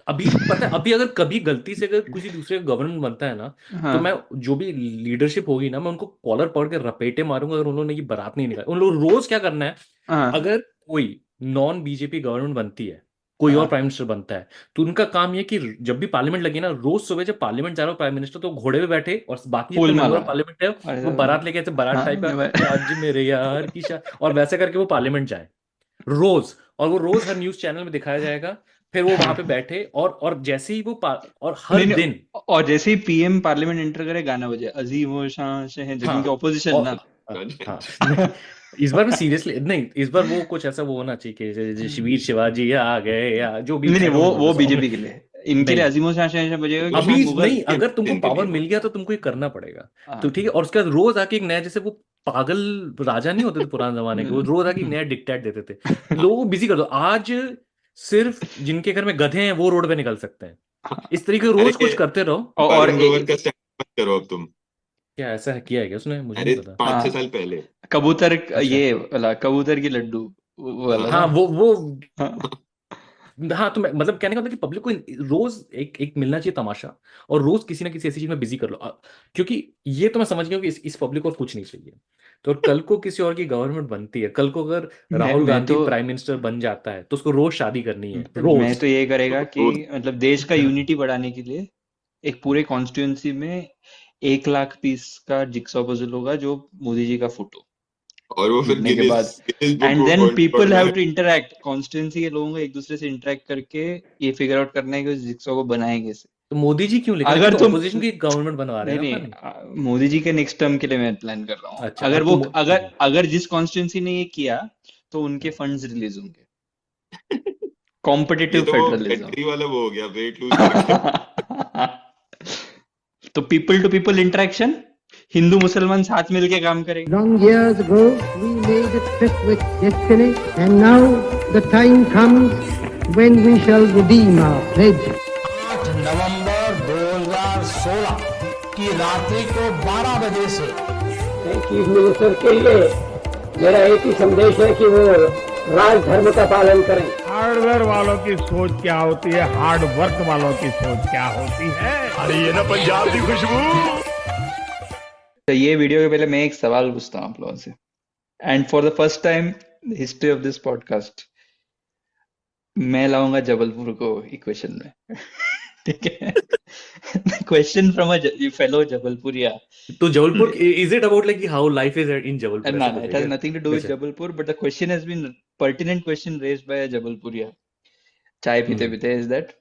अभी पता है, अभी अगर कभी गलती से अगर किसी दूसरे का गवर्नमेंट बनता है ना, तो मैं हाँ जो भी लीडरशिप होगी ना, मैं उनको कॉलर पकड़ के रपेटे मारूंगा अगर उन्होंने ये बारात नहीं निकाली। उन लोग रोज क्या करना है, हाँ अगर कोई नॉन बीजेपी गवर्नमेंट बनती है, कोई और हाँ, प्राइम मिनिस्टर बनता है, तो उनका काम ये कि जब भी पार्लियामेंट लगे ना, रोज सुबह जब पार्लियामेंट जा रहा हो प्राइम मिनिस्टर, तो घोड़े पे बैठे और बाकी जितने फूल मेंबर माला। ऑफ पार्लियामेंट है अरे वो बारात लेके, ऐसे बारात हाँ टाइप का मैं कि आज मेरे यार की और वैसे करके वो पार्लियामेंट जाए रोज। और वो रोज हर न्यूज चैनल में दिखाया जाएगा। फिर वो वहां पे बैठे और जैसे ही और हर नहीं दिन। नहीं, और जैसे ही पीएम पार्लियामेंट एंटर करे गाना बजे, अजीम वो शान शहे, जो क्योंकि हाँ ऑपोजिशन और ना। हाँ नहीं, इस बार मैं सीरियसली नहीं, इस बार वो कुछ ऐसा वो होना चाहिए कि वीर शिवाजी आ गए या जो भी, नहीं नहीं, आई वो डोंट नो द वो सॉन्ग। बीजेपी के लिए है। इनके लिए नहीं, अजीम वो शान शहे बजेगा क्योंकि अभी मुगल। नहीं, अगर तुमको इनके पावर लिए वो। मिल गया तो तुमको ये करना पड़ेगा। तो हाँ ठीक है, और उसके बाद रोज आके एक नया, जैसे वो पागल राजा नहीं होते थे पुराने जमाने के, वो रोज आके एक नया डिक्टेट देते थे। लोगों को बिजी कर दो आज। सिर्फ जिनके घर में गधे हैं वो रोड पे निकल सकते हैं। इस तरीके से रोज कुछ अरे करते रहो। और वरुण ग्रोवर का स्टैंड मत करो अब तुम। क्या ऐसा है किया है क्या उसने, मुझे नहीं अरे पता। 5-6 साल हाँ, पहले। कबूतर, अच्छा। ये वाला कबूतर की लड्डू, वो वाला हाँ ना। हाँ वो हाँ हाँ, तो मैं मतलब कहने का मतलब कि पब्लिक को रोज एक एक मिलना चाहिए तमाशा। और रोज किसी ना किसी ऐसी चीज में बिजी कर लो, क्योंकि ये तो मैं समझ गया हूँ कि इस पब्लिक को और कुछ नहीं चाहिए। तो कल को किसी और की गवर्नमेंट बनती है, कल को अगर राहुल मैं गांधी तो प्राइम मिनिस्टर बन जाता है, तो उसको रोज शादी करनी है मैं रोज। तो ये करेगा कि वो मतलब देश का यूनिटी बढ़ाने के लिए एक पूरे कॉन्स्टिट्यूंसी में 1 लाख पीस का जिक्सॉ पजल होगा, जो मोदी जी का फोटो और वो फिर टूटने के गिनीज बाद। Guinness book and then world record people में हैव है। टू इंटरैक्ट, कॉन्स्टिट्यूंसी के लोगों को एक दूसरे से इंटरैक्ट करके ये फिगर आउट करना है कि उस जिक्सॉ को बनाएंगे कैसे। तो मोदी जी क्यों, लेकिन अभी अगर तो तुम ऑपोजिशन की गवर्नमेंट बनवा रहे नहीं हैं ना नहीं, अपनी। मोदी जी के नेक्स्ट टर्म के लिए मैं प्लान कर रहा हूँ। अच्छा, अगर अब वो तुम अगर ठीक अगर जिस कॉन्स्टिट्यूंसी ने ये किया, तो उनके है। फंड्स रिलीज होंगे। ये कॉम्पिटिटिव तो वो फेडरलिज्म। बैटरी वाला वो हो गया, वेट लूज करके। तो people to people interaction, Hindu मुसलमान साथ मिलके काम करेंगे। Long years ago, we made a tryst with destiny, and now the time comes when we shall redeem our pledge. 8 नवंबर 2016 की रात्रि को 12 बजे से चीफ मिनिस्टर के लिए मेरा एक ही संदेश है कि वो राजधर्म का पालन करें। हार्डवेयर वालों की सोच क्या होती है, हार्ड वर्क वालों की सोच क्या होती है। अरे ये ना पंजाब की खुशबू। तो ये वीडियो के पहले मैं एक सवाल पूछता हूँ आप लोगों से, and for the first time history of this podcast, मैं लाऊंगा जबलपुर को इक्वेशन में। ठीक है। क्वेश्चन फ्रॉम अ फेलो जबलपुरिया। तो Jabalpur, is it about like how life is in Jabalpur, ना ऐसा ना, कुछ इट है हैज क्या? नथिंग टू डू विद अच्छा। Jabalpur, but the question has been pertinent question raised by a जबलपुरिया चाय पीते हम्म। पीते, इज दैट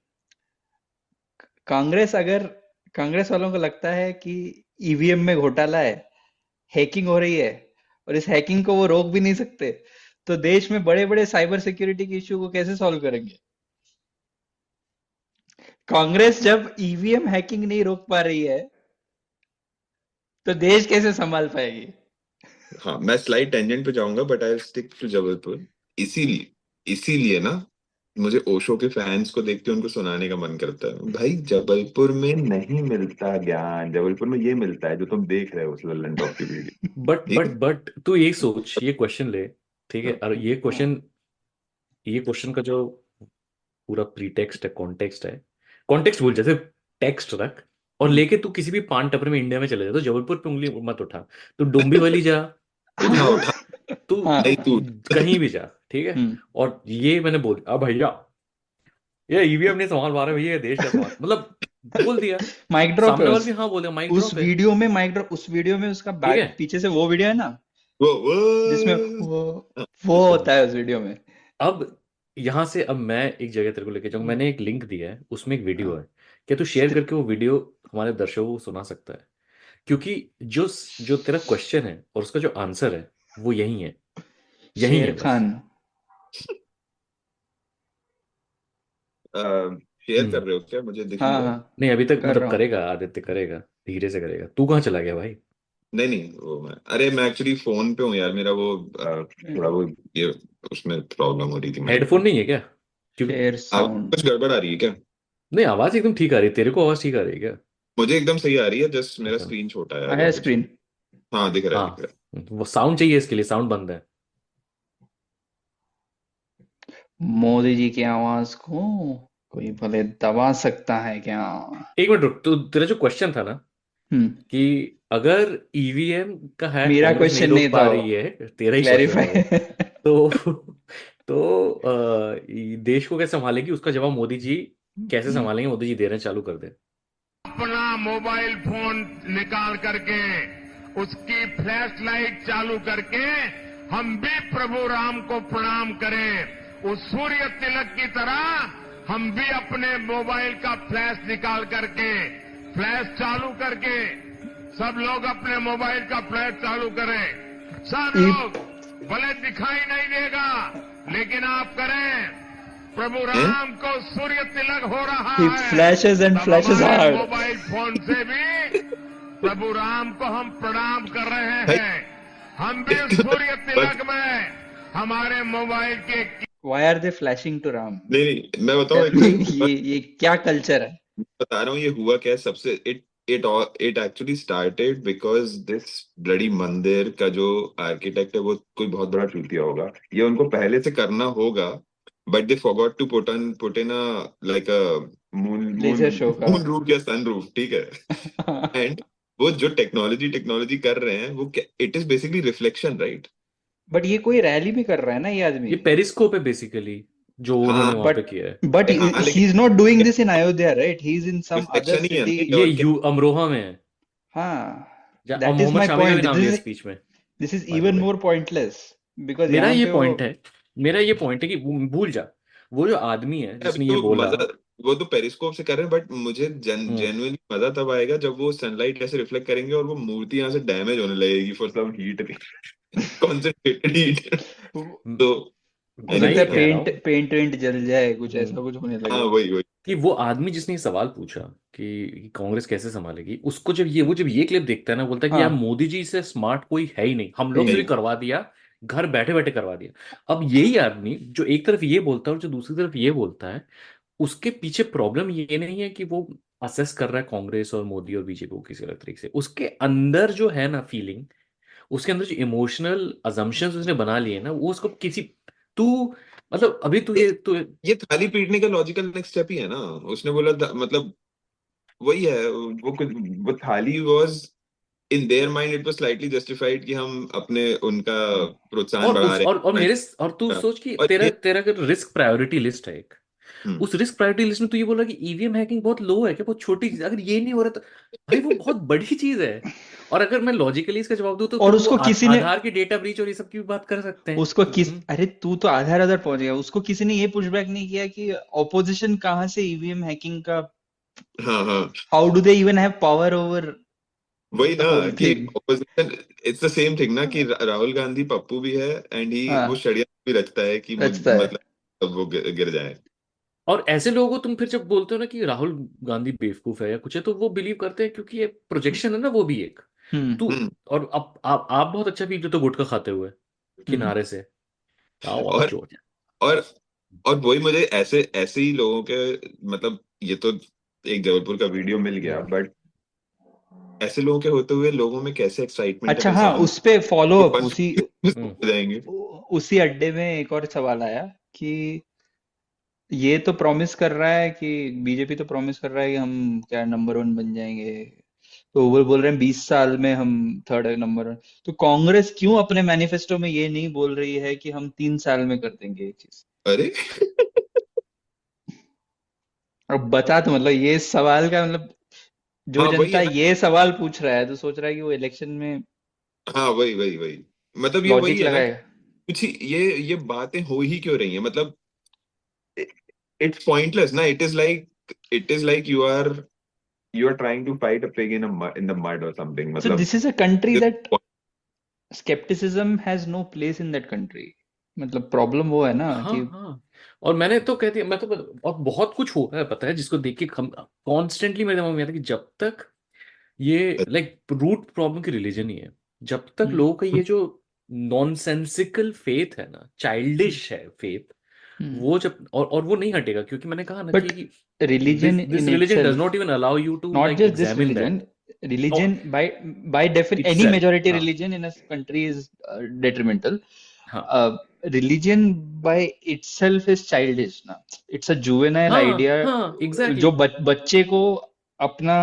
कांग्रेस, अगर कांग्रेस वालों को लगता है कि ईवीएम में घोटाला है, हैकिंग हो रही है, और इस हैकिंग को वो रोक भी नहीं सकते, तो देश में बड़े बड़े साइबर सिक्योरिटी के इश्यू को कैसे सॉल्व करेंगे? कांग्रेस जब ईवीएम हैकिंग नहीं रोक पा रही है, तो देश कैसे संभाल पाएगी? हाँ, मैं स्लाइड टेंजेंट पे जाऊंगा but I stick to Jabalpur. इसीलिए इसीलिए ना, मुझे ओशो के फैंस को देख के उनको सुनाने का मन करता है, भाई जबलपुर में नहीं मिलता ज्ञान, जबलपुर में ये मिलता है जो तुम देख रहे हो उस लल्लन टॉप की वीडियो। ठीक है। बट तू ये सोच, ये क्वेश्चन ले, ठीक है, हाँ, और ये क्वेश्चन का जो पूरा प्रीटेक्स्ट है, कॉन्टेक्स्ट है, कॉन्टेक्स्ट भूल, जैसे टेक्स्ट रख और लेके तू किसी भी पान टपरी में इंडिया में चले जा, तो जबलपुर पे उंगली मत उठा। तू डोंबिवली जा, उठा तू उठा। तू हाँ। नहीं तू। कहीं भी जा, ठीक है। हम्म। और ये मैंने बोल, अब भैया ये ईवीएम नहीं संभाल पा रहे भैया, ये देश का संभाल, मतलब बोल दिया। माइक ड्रॉप है सामने वाले भी हाँ बोल दिया, माइक उस ड्रॉप है। वीडियो में, माइक ड्रॉप उस वीडियो में, उसका ठीक है। बैक पीछे से वो वीडियो है ना, जिसमें वो वो होता है उस वीडियो में। अब यहां से अब मैं एक जगह तेरे को लेके जाऊँ, मैंने एक लिंक दिया है, उसमें एक वीडियो हाँ। है। क्या तू शेयर करके वो वीडियो हमारे दर्शकों को सुना सकता है? क्योंकि जो जो तेरा क्वेश्चन है और उसका जो आंसर है वो यही है, यही शेर है बस। खान। शेयर कर हम्म। रहे हो क्या? मुझे दिख नहीं हाँ रहा। हाँ, नहीं अभी तक, कर मतलब रहा हूँ। करेगा, आदित्य करेगा, धीरे से करेगा। तू कहाँ चला गया भाई? नहीं नहीं, वो मैं, अरे मैं एक्चुअली फोन पे हूँ यार, मेरा वो थोड़ा वो ये उसमें प्रॉब्लम हो रही थी मुझे। हेडफोन नहीं है क्या? क्योंकि शेयर आवाज साउंड। कुछ गड़बड़ आ रही है क्या? नहीं, आवाज एकदम ठीक आ रही है, तेरे को आवाज ठीक आ रही है क्या? मुझे एकदम सही आ रही है, जस्ट मेरा अच्छा। स्क्रीन छोटा है, आया अगर कुछ। स्क्रीन। हाँ, दिख रहा है, दिख हाँ, रहा वो साउंड चाहिए, इसके लिए साउंड बंद है। मोदी जी की आवाज को कोई भले दबा सकता है क्या? एक मिनट रुक, तो तेरा जो क्वेश्चन था ना हम्म कि अगर ईवीएम का हैक मेरा कांग्रेस नहीं क्वेश्चन नहीं रोक था पा वो, रही है, तेरा ही क्वेश्चन था वो, क्लैरिफाई। तो देश को कैसे संभालेगी, उसका जवाब मोदी जी कैसे संभालेंगे, मोदी जी दे रहे हैं, चालू कर दे। अपना मोबाइल फोन निकाल करके उसकी फ्लैश लाइट चालू करके हम भी प्रभु राम को प्रणाम करें। उस सूर्य तिलक की तरह हम भी अपने मोबाइल का फ्लैश निकाल करके फ्लैश चालू करके सब लोग अपने मोबाइल का फ्लैश चालू करें। सब लोग, भले दिखाई नहीं देगा लेकिन आप करें। प्रभु राम को सूर्य तिलक हो रहा He है, flashes and तब flashes हमारे hard. मोबाइल फोन से भी प्रभु राम को हम प्रणाम कर रहे भाई, हैं। हम भी सूर्य तिलक में हमारे मोबाइल के Why are they flashing to Ram? नहीं मैं बताऊं एक ये क्या कल्चर है? बता रहा हूँ ये हुआ क्या है सबसे it actually started because this bloody मंदिर का जो आर्किटेक्ट है वो कोई बहुत बड़ा चूतिया होगा, ये उनको पहले से करना होगा, but they forgot to put in like a moon Laser show का। मून रूफ या सन रूफ, ठीक है। एंड वो जो टेक्नोलॉजी कर रहे हैं वो it is basically reflection, right? But ये कोई रैली भी कर रहा है ना ये आदमी। ये पेरिस्कोप है बेसिकली जो उन्होंने वहां पे किया है। But हाँ, he लेकिन is not doing this in Ayodhya, right? He is in some other reflection ही है ना city. ये, ये और क्या? अमरोहा में है, हाँ, और that is Mohammad my Shami का भी point. नाम लिया स्पीच में। This is by the even way, more pointless because मेरा यहाँ ये पे पॉइंट है, मेरा ये पॉइंट है कि भूल जा, वो जो आदमी है अभी जिसने ये तो बोला, मजा, वो तो पेरिस्कोप से कर रहे हैं, बट मुझे जेन्युइनली मजा तब आएगा जब वो सनलाइट ऐसे रिफ्लेक्ट करेंगे और वो मूर्ति यहाँ से डैमेज होने लगेगी for some heat, concentrated heat. तो हो मैं सकता ये है कह रहा हूँ पेंट वेंट जल जाए, कुछ ऐसा कुछ होने हाँ लगे। वही कि वो आदमी जिसने ये सवाल पूछा कि कांग्रेस कैसे संभालेगी, उसको जब ये क्लिप देखता है ना, बोलता है कि यार हाँ, मोदी जी से स्मार्ट कोई है ही नहीं, हम है लोग ही से भी नहीं। करवा दिया, घर बैठे बैठे करवा दिया। अब यही आदमी जो एक तरफ ये बोलता है और जो दूसरी तरफ ये बोलता है, उसके पीछे प्रॉब्लम ये नहीं है कि वो असेस कर रहा है कांग्रेस और मोदी और बीजेपी को किसी अलग तरीके से, उसके अंदर जो है ना फीलिंग, उसके अंदर जो इमोशनल अजम्पशंस उसने बना लिए ना, वो उसको किसी, तू मतलब अभी तू ये थाली पीटने का लॉजिकल नेक्स्ट स्टेप ही है ना। उसने बोला मतलब वही है, वो थाली was in their mind it was slightly justified कि हम अपने उनका प्रोत्साहन बढ़ा रहे और हैं। मेरे, और तू सोच कि और तेरा ये तेरा अगर रिस्क प्रायोरिटी लिस्ट है एक, उस रिस्क प्रायोरिटी लिस्ट में तू ये बोल रहा है कि ईवीएम हैकिंग बहुत लो है क्या, बहुत छोटी चीज, अगर ये नहीं हो रहा तो भाई वो बहुत बड़ी चीज है। और अगर मैं लॉजिकली इसका जवाब दूं तो और फिर उसको वो किसी ने आधार की डेटा ब्रीच और ये सब की भी बात कर सकते हैं। उसको अरे तू तो आधार पहुंच गया, उसको किसी ने ये पुशबैक नहीं किया कि ऑपोजिशन कहाँ से ईवीएम हैकिंग का, हाँ हाँ how do they even have power over वही द ना होल कि thing. Opposition, it's the same thing ना कि राहुल गांधी पप्पू भी है एंड ही वो हाँ, षड्यंत्र भी रचता है कि रचता है। मतलब वो गिर जाए। और ऐसे लोगों को तुम फिर जब बोलते हो ना कि राहुल गांधी बेवकूफ है या कुछ है, तो वो बिलीव करते हैं क्योंकि ये प्रोजेक्शन है ना, वो भी एक तू। हम्म, और अब आप बहुत अच्छा फील तो गुटखा खाते हुए किनारे से, आओ आओ और चोर। और और वही मुझे ऐसे ऐसे ही लोगों के, मतलब ये तो एक जबलपुर का वीडियो मिल गया, बट ऐसे लोगों के होते हुए लोगों में कैसे एक्साइटमेंट अच्छा है हाँ, किसान उस पे फॉलो तो अप फर्स्ट हो जाएंगे। उसी अड्डे में एक और सवाल आया कि ये तो प्रॉमिस कर रहा है कि बीजेपी तो प्रॉमिस कर रहा है कि हम क्या नंबर 1 बन जाएंगे, तो वो बोल रहे हैं 20 साल में हम थर्ड नंबर 1। तो कांग्रेस क्यों अपने मैनिफेस्टो में ये नहीं बोल रही है कि हम 3 साल में कर देंगे ये चीज? अरे अब बता, तो मतलब ये सवाल का मतलब जो हाँ वही जनता है ना, ये सवाल पूछ रहा है तो सोच रहा है कि वो इलेक्शन में हाँ वही मतलब ये वही लॉजिक है ना, लगाएगा। कुछ ये बातें हो ही क्यों रही हैं, मतलब इट्स पॉइंटलेस ना। It is like you are trying to fight a pig in the mud or something, So मतलब this is a country this that skepticism has no place in that country. मतलब problem वो है ना हाँ कि हाँ, और मैंने तो कहती है, मैं तो, और बहुत कुछ हो रहा है पता है जिसको देख के हम कॉन्स्टेंटली मेरे दिमाग में आता है कि जब तक ये लाइक रूट प्रॉब्लम की रिलीजन ही है, जब तक लोगों का ये जो नॉनसेंसिकल फेथ है ना, चाइल्डिश है फेथ, वो जब और वो नहीं हटेगा, क्योंकि मैंने कहा ना but कि religion this in religion does itself, not even allow you to not like just this examine religion, that religion by definition any itself। majority हाँ religion in a country is detrimental. हाँ religion by itself is childish ना. It's a juvenile हाँ idea हाँ exactly जो बच्चे को अपना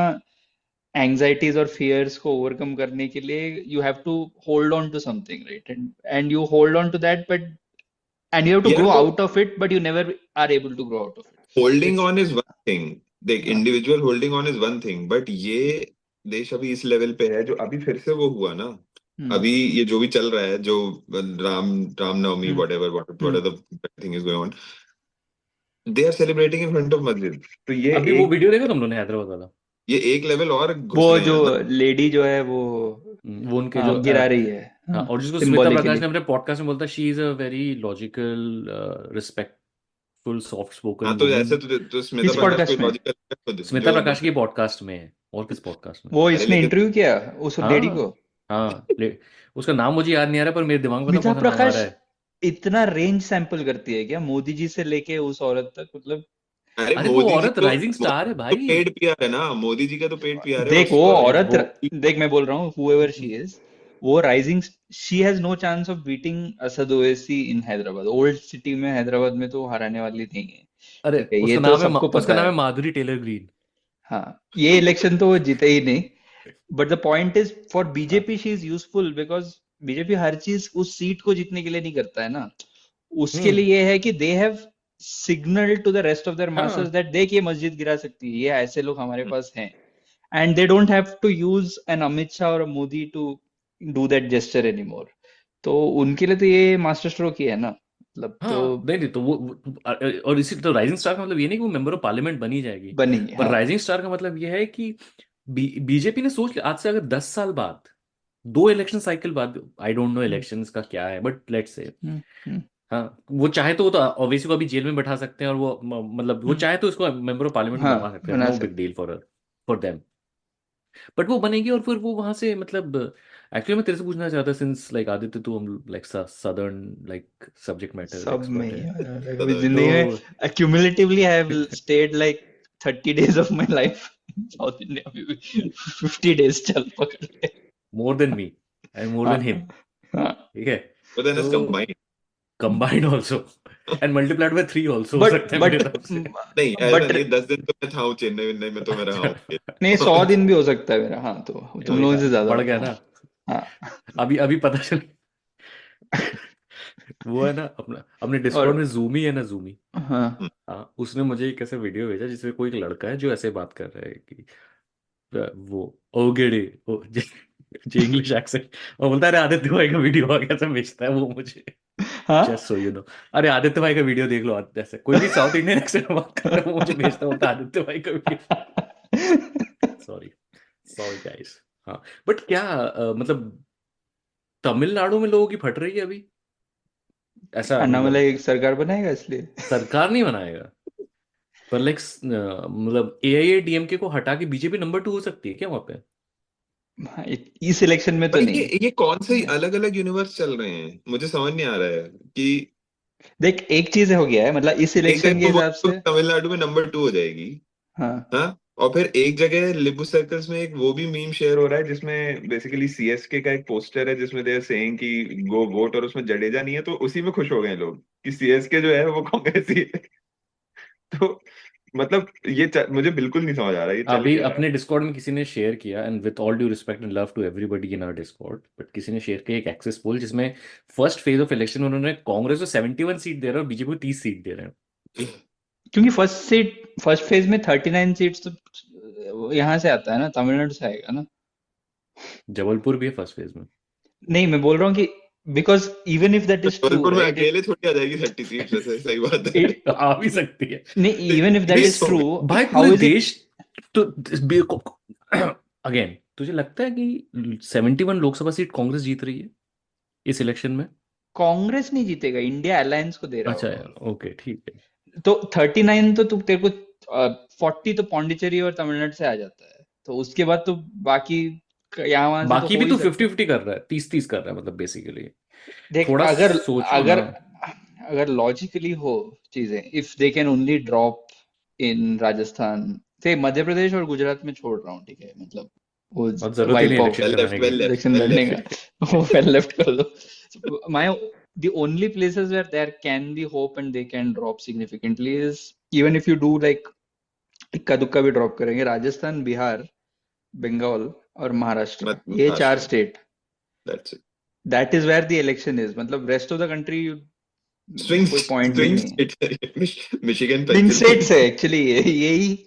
anxieties और फियर्स को ओवरकम करने के लिए you have to hold on to something, right? And you hold on to that, but and you have to यार grow तो out of it, but you never are able to grow out of it. Holding It's on is one thing, देख हाँ individual holding on is one thing, but ये देश अभी इस level पे है जो अभी फिर से वो हुआ ना, अभी ये जो भी चल रहा है, जो Ramnavami hmm whatever what hmm the thing is going on, they are celebrating in front of मस्जिद। तो ये अभी वो एक वीडियो देखा तुम लोगों ने हैदराबाद वाला? ये एक लेवल और घुस वो गए जो हैं ना। लेडी जो है वो वो उनके जो गिरा रही है हाँ, और जिसको स्मिता प्रकाश सिंबॉलिकली। ने अपने पॉडकास्ट में बोलता, she is a very logical respectful soft spoken हाँ तो ऐसे वुमन। तो स्मिता किस प्रकाश पॉडकास्ट कोई में? लॉजिकल स्मिता जो प्रकाश की पॉडकास्ट में है, और किस पॉडकास्ट में? वो अरे इसने लेकिन इंटरव्यू किया उस लेडी हाँ को। हाँ उसका नाम मुझे याद नहीं आ रहा, पर मेरे दिमाग में पता स्मिता कौन सा नाम आ प्रकाश रहा है। इतना रेंज सैंपल करती है क्या मोदी जी से लेके उस औरत तक? मतलब अरे अरे वो मोदी जी औरत तो राइजिंग स्टार है तो भाई। पेड पीआर है ना, मोदी जी का तो पेड पीआर है। देख वो और औरत वो देख मैं बोल रहा हूँ whoever she is, वो rising, she has no chance of beating Asad Owaisi in Hyderabad. Old city में हैदराबाद में तो हराने वाली नहीं है, अरे ठीक है, ये उसका तो नाम है सबको उसका पता नाम है है। Marjorie Taylor Greene. हाँ ये इलेक्शन तो वो जीते ही नहीं, but the point is for हाँ BJP she is useful because BJP हर चीज उस सीट को जीतने के लिए नहीं करता है ना। उसके लिए ये है कि they have signal to the rest of their masses हाँ दैट देख ये मस्जिद गिरा सकती है, ये ऐसे लोग हमारे पास हैं, and they don't have to use an Amit Shah or a Modi to do that gesture anymore. तो उनके लिए तो ये मास्टर स्ट्रोक ही है ना, मतलब हाँ तो नहीं नहीं तो और इसी तो राइजिंग स्टार का मतलब ये नहीं कि वो मेंबर ऑफ पार्लियामेंट बनी जाएगी, बनेंगे। पर हाँ राइजिंग स्टार का मतलब ये है कि बीजेपी ने सोच लिया आज से अगर 10 साल बाद, 2 इलेक्शन साइकिल बाद, आई डोंट नो इलेक्शंस का क्या है, बट लेट्स से हम्म हाँ वो चाहे तो वो तो ऑब्वियसली को अभी जेल में बैठा सकते हैं, और वो मतलब वो चाहे तो उसको मेंबर ऑफ पार्लियामेंट हाँ बनवा सकते हैं, बना नो बिग सकते। Deal for them. बट वो बनेगी और फिर वो वहां से मतलब एक्चुअली मैं तेरे से पूछना चाहता सिंस लाइक आदित्य तू हम like southern like subject matter सब में एक्सपर्ट ही है, है। तो जिंदगी में तो accumulatively I have stayed like 30 days of my life in South India, अभी भी 50 days चल पकड़ के। More than me and more than him, हाँ ठीक है, but then it's तो combined। Combined also and multiplied by 3 also हो बट सकता है मेरे हिसाब से। नहीं ऐसा बट नहीं, 10 दिन तो मैं था हूँ चेन्नई में, तो मैं रहा हूँ। नहीं 100 दिन भी हो सकता है मेरा। हाँ तो तुम वही लोगों था, से ज्यादा बढ़ होगा। गया ना। हाँ अभी अभी पता चल वो है ना अपना अपने डिस्कॉर्ड और में जूमी है ना, जूमी, हाँ हाँ उसने मुझे एक ऐसे वीडियो भेजा जिसमें कोई एक लड़का है जो ऐसे बात कर रहा है कि वो ओगेडे जो इंग्लिश एक्सेंट, और बोलता है अरे आदित्य भाई का वीडियो आ कैसे भेजता है वो मुझे, हाँ जस्ट सो यू नो, अरे आदित्य भाई का वीडियो देख लो, ऐसे कोई भी साउथ इंडियन एक्सेंट में बात कर रहा है वो मुझे भेजता है, बोलता है आदित्य भाई का वीडियो। Sorry sorry guys. हाँ बट क्या मतलब तमिलनाडु में लोगों की फट रही है अभी, ऐसा अन्नामलाई मतलब एक सरकार बनाएगा इसलिए। सरकार नहीं बनाएगा, पर लाइक मतलब एआईएडीएमके को हटा के बीजेपी नंबर 2 हो सकती है क्या वहां पे? हाँ, इस इलेक्शन में तो पर नहीं। ये कौन से अलग अलग यूनिवर्स चल रहे हैं, मुझे समझ नहीं आ रहा है कि देख एक चीज हो गया है, मतलब इस एक इलेक्शन के जगह वो हिसाब से। तमिलनाडु में नंबर 2 हो जाएगी, हाँ हाँ, और फिर एक जगह लिबू सर्कल्स में एक वो भी मीम शेयर हो रहा है जिसमें बेसिकली सीएसके का एक पोस्टर है जिसमें दे आर सेइंग कि गो वोट, और उसमें जडेजा नहीं है, तो उसी में खुश हो गए लोग कि सीएसके जो है वो कांग्रेस ही है। तो मतलब मुझे बिल्कुल नहीं समझ आ रहा है ये चल अभी क्या रहा अपने डिस्कॉर्ड में किसी ने शेयर किया, and with all due respect and love to everybody in our Discord, but किसी ने शेयर किया एक एक्सेस पोल जिसमें फर्स्ट फेज ऑफ इलेक्शन उन्होंने कांग्रेस को 71 सीट दे रहे हैं और बीजेपी को 30 सीट दे रहे हैं। क्योंकि फर्स्ट फेज में 39 सीट्स तो यहाँ से आता है ना, तमिलनाडु से आएगा ना। जबलपुर भी है फर्स्ट फेज में। नहीं मैं बोल रहा हूँ कि बिकॉज इवन इफ दैट है। इज ट्रू, जबलपुर में राइट, अकेले थोड़ी आ जाएगी 30 सीट, जैसे सही बात है। आ भी सकती है नहीं even if that is true, भाई, हाउ पूरे इज इट? देश तो अगेन तुझे लगता है कि 71 लोकसभा सीट कांग्रेस जीत रही है इस इलेक्शन में? कांग्रेस नहीं जीतेगा, इंडिया अलायंस को दे रहा अच्छा होगा। ओके ठीक है। तो 39 तो तू तेरे को 40 तो पौंडीचेरी और तमिलनाडु से आ जाता है, तो उसके बाद तो बाकी यहाँ वहां से तो बाकी हो भी ही तो सकता है। 50-50 कर रहा है, 30-30 कर रहा है, मतलब बेसिकली देख थोड़ा अगर सोचो अगर ना। अगर लॉजिकली हो चीजें, if they can only drop in Rajasthan से, मध्य प्रदेश और गुजरात में छोड़ रहा हूँ, ठीक है, मतलब वो और जरूरत ही नहीं wipe off election well left, कराने की। वेल लेफ्ट, इलेक्शन वेल लड़ने लेफ्ट। का वो फेल लेफ्ट कर दो। My the only places where there can be hope and they can drop significantly is even if you do like इक्का दुक्का भी ड्रॉप करेंगे, राजस्थान, बिहार, बंगाल और महाराष्ट्र, ये 4 Maharashtra, state, that's it. that is where the election is. मतलब rest of the country Swing कोई point भी नहीं है। state, Michigan, swing states Pennsylvania. है एक्चुअली, यही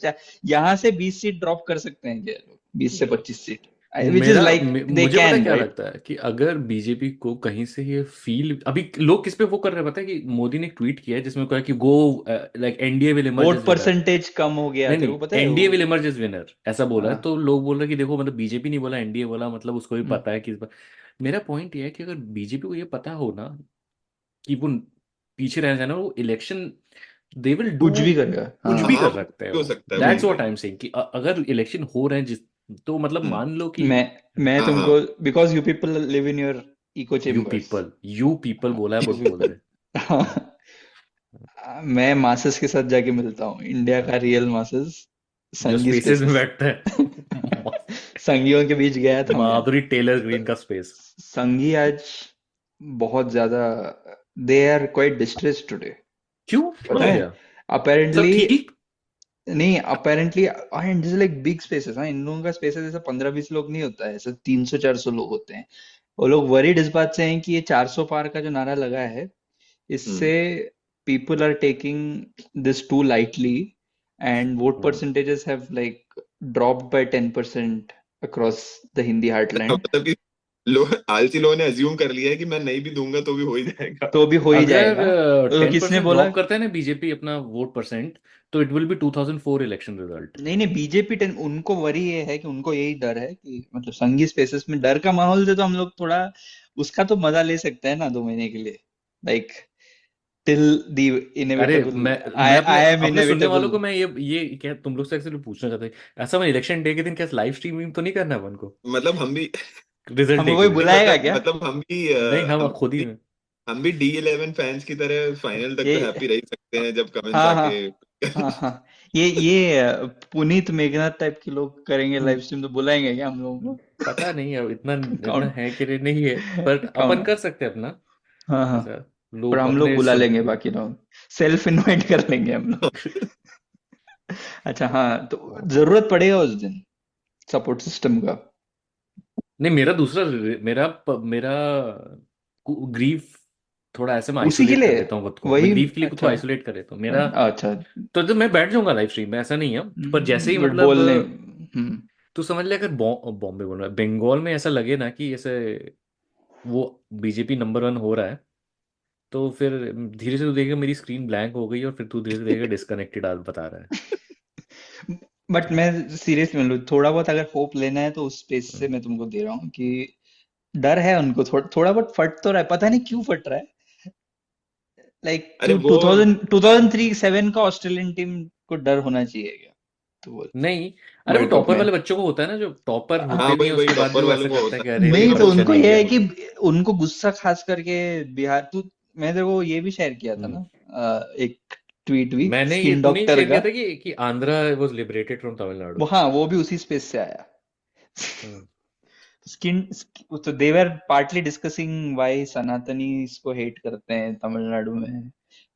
यहाँ से 20 सीट ड्रॉप कर सकते हैं क्या लोग, 20 से 25 seat, which is like they मुझे पता can, क्या right? लगता है कि अगर बीजेपी को कहीं से ये फील, अभी लोग किस पे वो कर रहे हैं पता है, कि मोदी ने एक ट्वीट किया है जिसमें कहा कि go like NDA will emerge vote percentage कम हो गया, तेरे को पता है एनडीए वो? विल इमर्ज एज विनर ऐसा बोला है। हाँ। तो लोग बोल रहे हैं कि देखो मतलब बीजेपी नहीं बोला, एनडीए बोला, मतलब उसको भी हम्म। पता है कि मेरा पॉइंट ये है कि अगर बीजेपी को ये पता हो ना कि वो पीछे रह जाना, वो इलेक्शन दे विल डू, कुछ भी करेगा, कुछ हाँ। भी हाँ, कर सकते हैं हो वो। सकता है, दैट्स वही, व्हाट आई एम सेइंग कि अगर इलेक्शन हो रहे हैं जिस, तो मतलब हम्म। मान लो कि मैं हाँ, तुमको, because you people live in your echo chambers, you people बोला है, बोल रहे मैं मासेस के साथ जाके मिलता हूँ, इंडिया का रियल मासेस, जो संगी स्पेसेस में स्पेसेस, बैठता है। संगियों के बीच गया था मैं। माधुरी टेलर ग्रीन का स्पेस। संगी आज बहुत ज्यादा, they are quite distressed today, क्यों पता है? क्या सब अपेरेंटली ठीक? नहीं, apparently and this like big spaces, हाँ, इन लोगों का स्पेसेस ऐसा 15-20 लोग नहीं होता है, ऐसा 300-400 लोग होते हैं। वो लोग वरीड इस बात से हैं कि ये 400 पार का जो नारा लगा है, इससे people are taking this too lightly and vote percentages have like dropped by 10% across the Hindi heartland. मतलब कि आलसी लोगों ने अज्यूम कर लिया है कि मैं नहीं भी दूंगा तो भी हो ही जाएगा। तो भी हो ही अगर जाएगा। तो 10% किसने बोला? ड्रॉप करता है ना बीजेपी अपना वोट परसेंट, तो it will B 2004 election result. नहीं बीजेपी उनको वरी ये है कि उनको यही डर है कि मतलब संघी स्पेसेस में डर का माहौल से तो हम लोग थोड़ा उसका तो मजा ले सकते हैं ना 2 महीने के लिए, लाइक टिल द इनएविटेबल। मैं आई एम अपने सुनने वालों को इनएविटेबल। मैं ये क्या तुम लोग से एक्चुअली पूछना चाहता हूँ, ऐसा मैं इलेक्शन डे के दिन क्या लाइव स्ट्रीमिंग तो नहीं करना है अपन को? मतलब हम भी रिजल्ट हम डे कोई के दिन बुलाएगा क्या? मतलब हम भी नहीं, हम खुद ही में हम भी D11 फैंस की तरह फाइनल तक ये तो हैप्पी रह सकते हैं जब कमेंट्स हाँ आके हाँ ये पुनीत मेघनाथ टाइप के लोग करेंगे लाइव स्ट्रीम, तो बुलाएंगे क्या हम लोगों को? पता नहीं अब इतना Count- है कि नहीं है, पर अपन Count- कर सकते हैं अपना हाँ ऐसा। पर लोग हम लोग अपने बुला लेंगे, बाकी लोग सेल्फ इनवाइट कर लेंगे हम लोग। अच्छा हाँ, तो जरूरत पड़ेगा उस दिन सपोर्ट सिस्टम का। नहीं, मेरा दूसरा मेरा ग्रीफ थोड़ा ऐसे मैं उसी के आइसोलेट कर लिए लेता हूँ खुद को, वही। मैं ग्रीफ के लिए खुद को अच्छा आइसोलेट कर लेता हूँ मेरा। अच्छा, तो जब मैं बैठ जाऊंगा लाइव स्ट्रीम में, ऐसा नहीं है, पर जैसे ही बट मतलब बोलने तू समझ ले, अगर बॉम्बे बोल रहा है, बंगाल में ऐसा लगे ना कि ऐसे वो बीजेपी नंबर 1 हो रहा है, तो फिर धीरे से तू देखेगा मेरी स्क्रीन ब्लैंक हो गई और फिर तू धीरे से देखेगा डिस्कनेक्टेड आज बता रहा है। बट मैं सीरियस में थोड़ा बहुत अगर होप लेना है तो उस स्पेस से मैं तुमको दे रहा हूँ कि डर है उनको, थोड़ा बहुत फट तो रहा है, पता नहीं क्यों फट रहा है। लाइक अरे वो 2003-7 का ऑस्ट्रेलियन टीम को डर होना चाहिए क्या? तो बोल नहीं, अरे वो वर्ल्ड कप टॉपर में वाले बच्चों को होता है ना, जो टॉपर होते हाँ नहीं है वही उसके बाद भी टॉपर वो वालों ऐसा को करता है होता कि है। अरे नहीं, ये तो परीक्षा उनको नहीं ये है गया। कि उनको गुस्सा खास करके बिहार, तू मैं तेरे को ये भी शेयर किया था ना, एक ट्वीट भी मैंने ये स्किन तूने डॉक्टर शेयर का, किया था कि Andhra was liberated from Tamil Nadu. वो हाँ वो भी उसी स्पेस से आया। हम्म, स्किन, तो दे वर पार्टली डिस्कसिंग व्हाई सनातनी इसको हेट करते हैं तमिलनाडु में,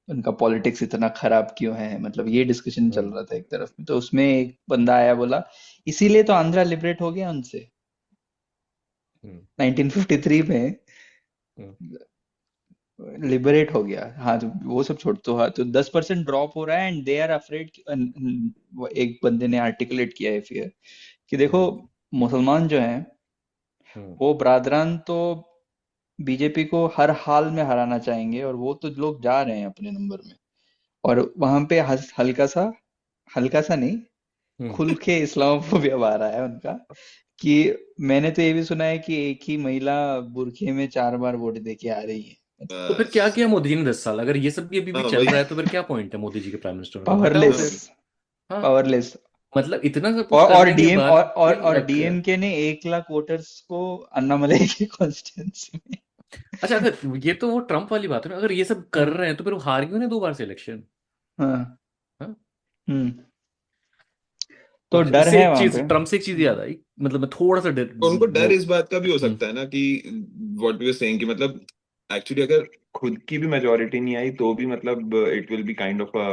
उनका पॉलिटिक्स इतना खराब क्यों है, मतलब ये डिस्कशन चल रहा था एक तरफ में। तो उसमें एक बंदा आया बोला इसीलिए तो आंध्रा लिबरेट हो गया उनसे हम्म, 1953 में, हम्म, लिबरेट हो गया। हाँ तो वो सब छोड़, तो हाँ तो 10% ड्रॉप हो रहा है एंड दे आर अफ्रेड। एक बंदे ने आर्टिकुलेट किया है फियर कि देखो मुसलमान जो हैं वो ब्रादरान तो बीजेपी को हर हाल में हराना चाहेंगे, और वो तो लोग जा रहे हैं अपने नंबर में, और वहां पे हल्का सा नहीं, खुल के इस्लामोफोबिया आ रहा है उनका। कि मैंने तो ये भी सुना है कि एक ही महिला बुरखे में 4 बार वोट दे के आ रही है। तो फिर क्या किया मोदी जी ने 10 साल? अगर ये सब भी अभी भी हाँ, चल वही। रहा है तो फिर क्या पॉइंट है मोदी जी के प्राइम मिनिस्टर होने का? हटाओ पावरलेस, फिर। हाँ, पावरलेस। मतलब इतना सब कुछ और करने के डीएम बाद और फिर रखा है। डीएमके ने 1 लाख वोटर्स को अन्नामलाई की कॉन्स्टिट्यूंसी में। अच्छा, अगर ये तो वो ट्रम्प वाली बात है ना, अगर ये सब कर रहे हैं तो फिर वो हार क्यों ना 2 बार से इलेक्शन? हाँ हाँ? तो और डर इससे है एक वहां चीज, पे। ट्रम्प से एक चीज याद आई, मतलब मैं थोड़ा सा उनको डर वो इस बात का भी हो सकता है ना कि व्हाट यू आर सेइंग कि मतलब एक्चुअली अगर खुद की भी मेजोरिटी नहीं आई तो भी मतलब it will be kind of a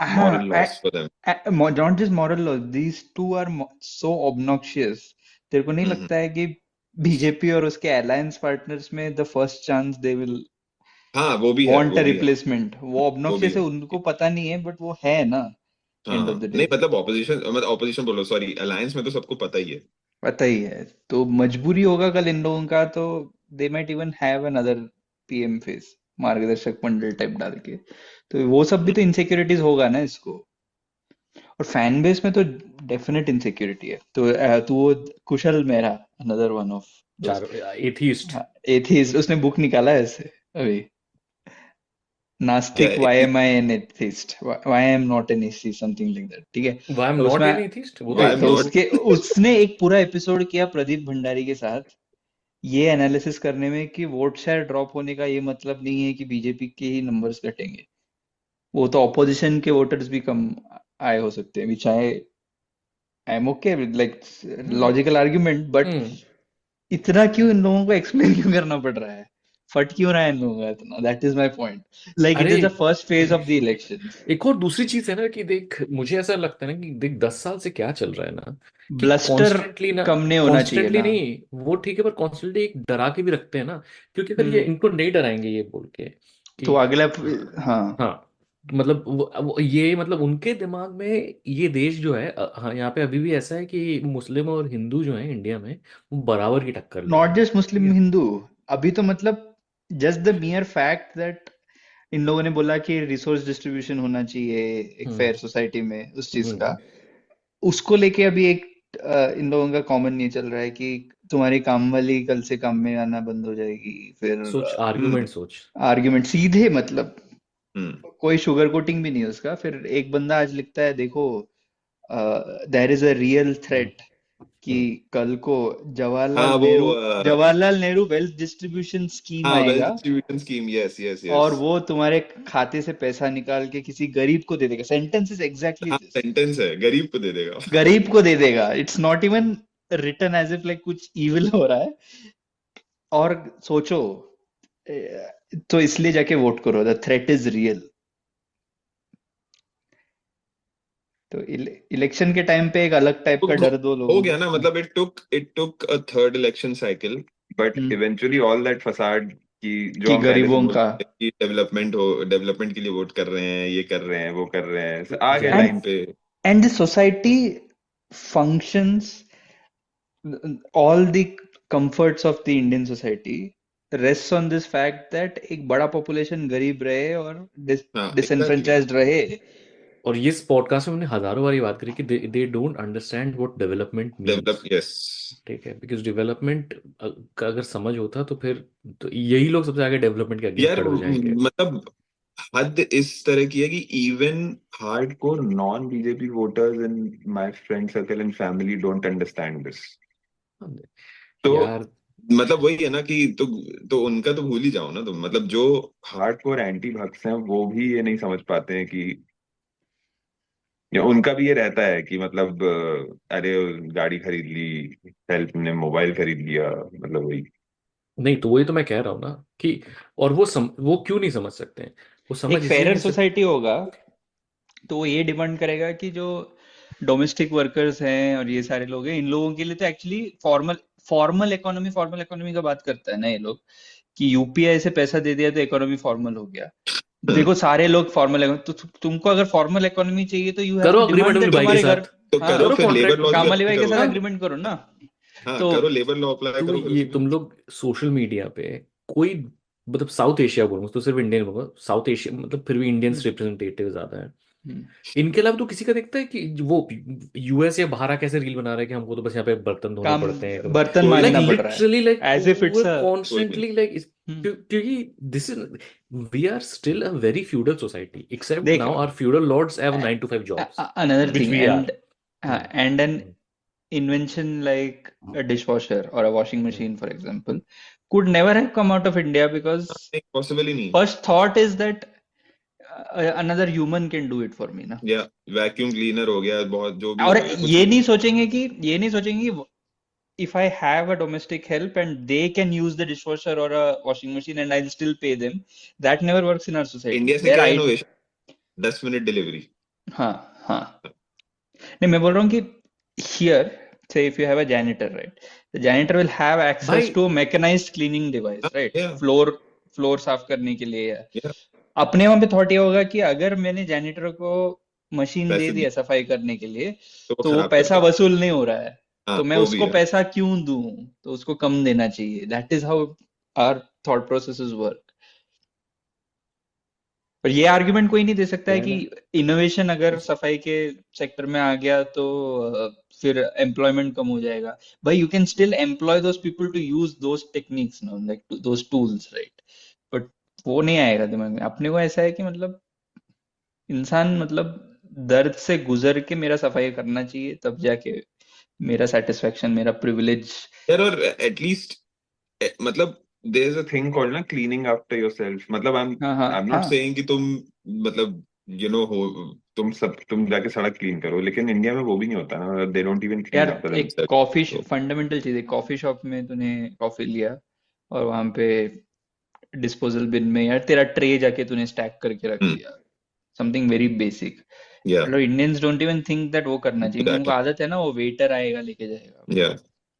हाँ, moral loss for them. not just moral law, these two are so obnoxious. तेरे को नहीं लगता है कि बीजेपी और उसके अलायंस पार्टनर्स में the first chance they will हाँ वो भी है, वांट वो अ भी है, रिप्लेसमेंट? वो वो भी obnoxious है, है। उनको पता नहीं है, बट वो है ना, एंड ऑफ हाँ द डे। नहीं मतलब ऑपोजिशन, मतलब ऑपोजिशन बोलो, सॉरी, अलायंस में तो सबको पता ही है। पता ही है, तो मजबूरी होगा कल इन लोगों का, तो they might even have another PM face, मार्गदर्शक मंडल टाइप डाल के, तो वो सब भी तो इनसिक्योरिटीज होगा ना इसको। और फैन बेस में तो डेफिनेट इनसिक्योरिटी है, तो वो कुशल मेहरा, अनदर वन ऑफ दोस्त, चार एथिस्ट। एथीस्ट, उसने बुक निकाला है ऐसे अभी, क्या नास्तिक, why am I an atheist, why I am not an atheist, something like that, ठीक है। व्हाई एम तो नॉट उसमें एन एथिस्ट, वो तो व्हाई एम तो नॉट, एथिस्ट उसके उसने एक पूरा एपिसोड किया प्रदीप भंडारी के साथ, ये एनालिसिस करने में कि वोट शेयर ड्रॉप होने का ये मतलब नहीं है कि बीजेपी के ही नंबर्स घटेंगे, वो तो ऑपोजिशन के वोटर्स भी कम आए हो सकते हैं, which I am okay with, like logical argument, but hmm. इतना क्यों इन लोगों को एक्सप्लेन क्यों करना पड़ रहा है? फट क्यों रहा है इन लोगों का इतना? That is my point, like it अरे is the first phase of the elections. एक और दूसरी चीज है ना कि देख, मुझे ऐसा लगता है ना कि देख 10 साल से क्या चल रहा है ना, कि ब्लस्टर कॉन्स्टेंटली ना, कम नहीं होना चाहिए कॉन्स्टेंटली ना, नहीं, वो ठीक है, पर कॉन्स्टेंटली एक डरा के भी रखते हैं ना, क्योंकि अगर ये हम्म, इनको नहीं डराएंगे ये बोल के तो कि अगला, हाँ, हाँ, मतलब ये मतलब उनके दिमाग में ये देश जो है हाँ, यहाँ पे अभी भी ऐसा है कि मुस्लिम और हिंदू जो है इंडिया में वो बराबर की टक्कर ले रहे नॉट हैं। जस्ट ठीक मुस्लिम है। हिंदू, अभी तो मतलब just the मियर fact that in लोगों ने बोला कि रिसोर्स डिस्ट्रीब्यूशन होना चाहिए एक हम्म। फेयर सोसाइटी में, उस चीज का, हम्म। उसको लेके अभी एक इन लोगों का कॉमन नहीं चल रहा है कि तुम्हारी काम वाली कल से काम में आना बंद हो जाएगी, फिर सोच, आर्गुमेंट सोच। आर्ग्यूमेंट सीधे, मतलब हम्म, कोई शुगर कोटिंग भी नहीं है उसका। फिर एक बंदा आज लिखता है, देखो there is a real hmm. Threat कि हम्म। कल को हाँ वो Jawaharlal Nehru wealth distribution scheme हाँ वेल्थ आएगा, distribution scheme, yes yes yes. और वो तुम्हारे खाते से पैसा निकाल के किसी गरीब को दे देगा। सेंटेंस इज एग्जैक्टली हाँ दिस, सेंटेंस है, गरीब को दे देगा। गरीब को दे देगा। It's not even written as if like कुछ इविल हो रहा है। और सोचो, तो इसलिए जाके वोट करो, द थ्रेट इज रियल। तो इलेक्शन के टाइम पे एक अलग टाइप तो का डर दो हो लोगों गया को। ना, मतलब it took a third election cycle, but hmm, eventually all that facade की जो कि हम पहले से गरीबों का, बोलते थे कि डेवलपमेंट के लिए वोट कर रहे हैं, ये कर रहे हैं, वो कर रहे हैं, आ गए एग्जैक्टली। लाइन पे। and the society functions, all the comforts of the Indian society rests on this fact that एक बड़ा population गरीब रहे और हाँ एग्जैक्टली, disenfranchised रहे। और ये इस पॉडकास्ट में हमने हजारों बार ये बात करी कि they don't understand what development means. Develop, yes. ठीक है, बिकॉज डेवलपमेंट का अगर समझ होता तो फिर तो यही लोग सबसे आगे डेवलपमेंट के अगेंस्ट यार खड़े हो जाएंगे। मतलब हद इस तरह की है कि even hardcore non BJP voters in my friend circle and family don't understand this. तो यार मतलब वही है ना कि तो उनका तो भूल ही जाओ ना तुम, मतलब जो हार्डकोर एंटी भक्स हैं वो भी ये नहीं समझ पाते हैं कि, या उनका भी ये रहता है कि मतलब अरे गाड़ी खरीद ली, सेल्फ ने मोबाइल खरीद लिया, मतलब वही। नहीं, तो वही तो मैं कह रहा हूँ ना कि, और वो क्यों नहीं समझ सकते हैं? वो एक समझ इसलिए फेरर नहीं सकते। सोसाइटी होगा तो वो ये डिमांड करेगा कि जो डोमेस्टिक वर्कर्स हैं और ये सारे लोग हैं, इन लोगों के लिए तो एक्चुअली फॉर्मल इकोनॉमी का बात करता है ना ये लोग, कि यूपीआई से पैसा दे दिया तो इकोनॉमी फॉर्मल हो गया। देखो सारे लोग फॉर्मल, तो तुमको अगर फॉर्मल इकोनॉमी चाहिए तो यू हैव करो टू अग्रीमेंट डिमांड अपनी दैट भाई के तुम्हारे घर, साथ, तो हाँ, करो करो फिर लेबर कॉन्ट्रैक्ट। लॉ भी कामवाली अप्लाई भाई के करो। साथ हाँ, अग्रीमेंट करो ना। हाँ तो करो, लेबर लॉ अप्लाई तो करो फिर ये उसमें। तुम लोग सोशल मीडिया पे कोई, मतलब साउथ एशिया बोलूंगा तो सिर्फ इंडियन बोलूंगा, साउथ एशिया मतलब फिर भी इंडियंस हम्म, रिप्रेजेंटेटिव ज्यादा है। हम्म, इनके अलावा तो किसी का देखता है कि वो यूएस या बाहर कैसे रील बना रहे हैं कि हमको तो बस यहाँ पे बर्तन धोने काम, पड़ते हैं, बर्तन कोई लाइक मांजना नहीं, पड़ रहा है, लिटरली, लाइक एज इफ वो इट्स अ, कोई नहीं। कॉन्स्टेंटली लाइक क्योंकि this is, we are still a very feudal society, except देख, now our feudal lords have 9 to 5 jobs another which thing, we are. and an Hmm. invention like a dishwasher or a washing Hmm. machine, for example, could never have come out of India because नहीं possible ही नहीं। first thought is that another human can do it for me ना। या vacuum cleaner हो गया, बहुत जो भी और हो गया, कुछ ये भी। नहीं सोचेंगे कि if I have a domestic help and they can use the dishwasher or a washing machine and I'll still pay them, that never works in our society. India से Their क्या I इनोवेशन, 10 मिनट डिलीवरी. हाँ हाँ नहीं मैं बोल रहा हूँ कि here say if you have a janitor, right, the janitor will have access भाई to a mechanized cleaning device, right, या floor साफ करने के लिए है. या अपने वहां पे थॉट ये होगा कि अगर मैंने जैनिटर को मशीन दे पैसे दिया सफाई करने के लिए तो वो तो वो खराब पैसा करता है. वसूल नहीं हो रहा है, हाँ तो मैं वो भी उसको है. पैसा क्यों दूं, तो उसको कम देना चाहिए. That is how our thought processes work. पर ये आर्गुमेंट कोई नहीं दे सकता है क्या है कि ना, इनोवेशन अगर सफाई के सेक्टर में आ गया तो फिर एम्प्लॉयमेंट कम हो जाएगा. भाई you can still employ those people to use those techniques no, like those tools, right. But वो नहीं आएगा दिमाग में. अपने को ऐसा है कि मतलब इंसान मतलब दर्द से गुजर के मेरा सफाई करना चाहिए, तब जाके मेरा सेटिस्फेक्शन, मेरा प्रिविलेज. यार और एटलीस्ट मतलब there is a thing called ना क्लीनिंग आफ्टर योरसेल्फ. मतलब आई हाँ हाँ एम नॉट हाँ सेइंग कि तुम मतलब हो तुम जाके सड़क क्लीन करो, लेकिन इंडिया में वो भी नहीं होता ना. दे डोंट इवन क्लीन यार. आफ्टर एक देमसेल्फ. कॉफी तो फंडामेंटल चीज है, कॉफी शॉप में तूने कॉफी लिया और वहां पे डिस्पोजल बिन में यार तेरा ट्रे जाके तूने स्टैक करके रख दिया, समथिंग वेरी बेसिक. या मतलब Indians don't even think that वो करना चाहिए. उनको आदत है ना, वो वेटर आएगा लेके जाएगा या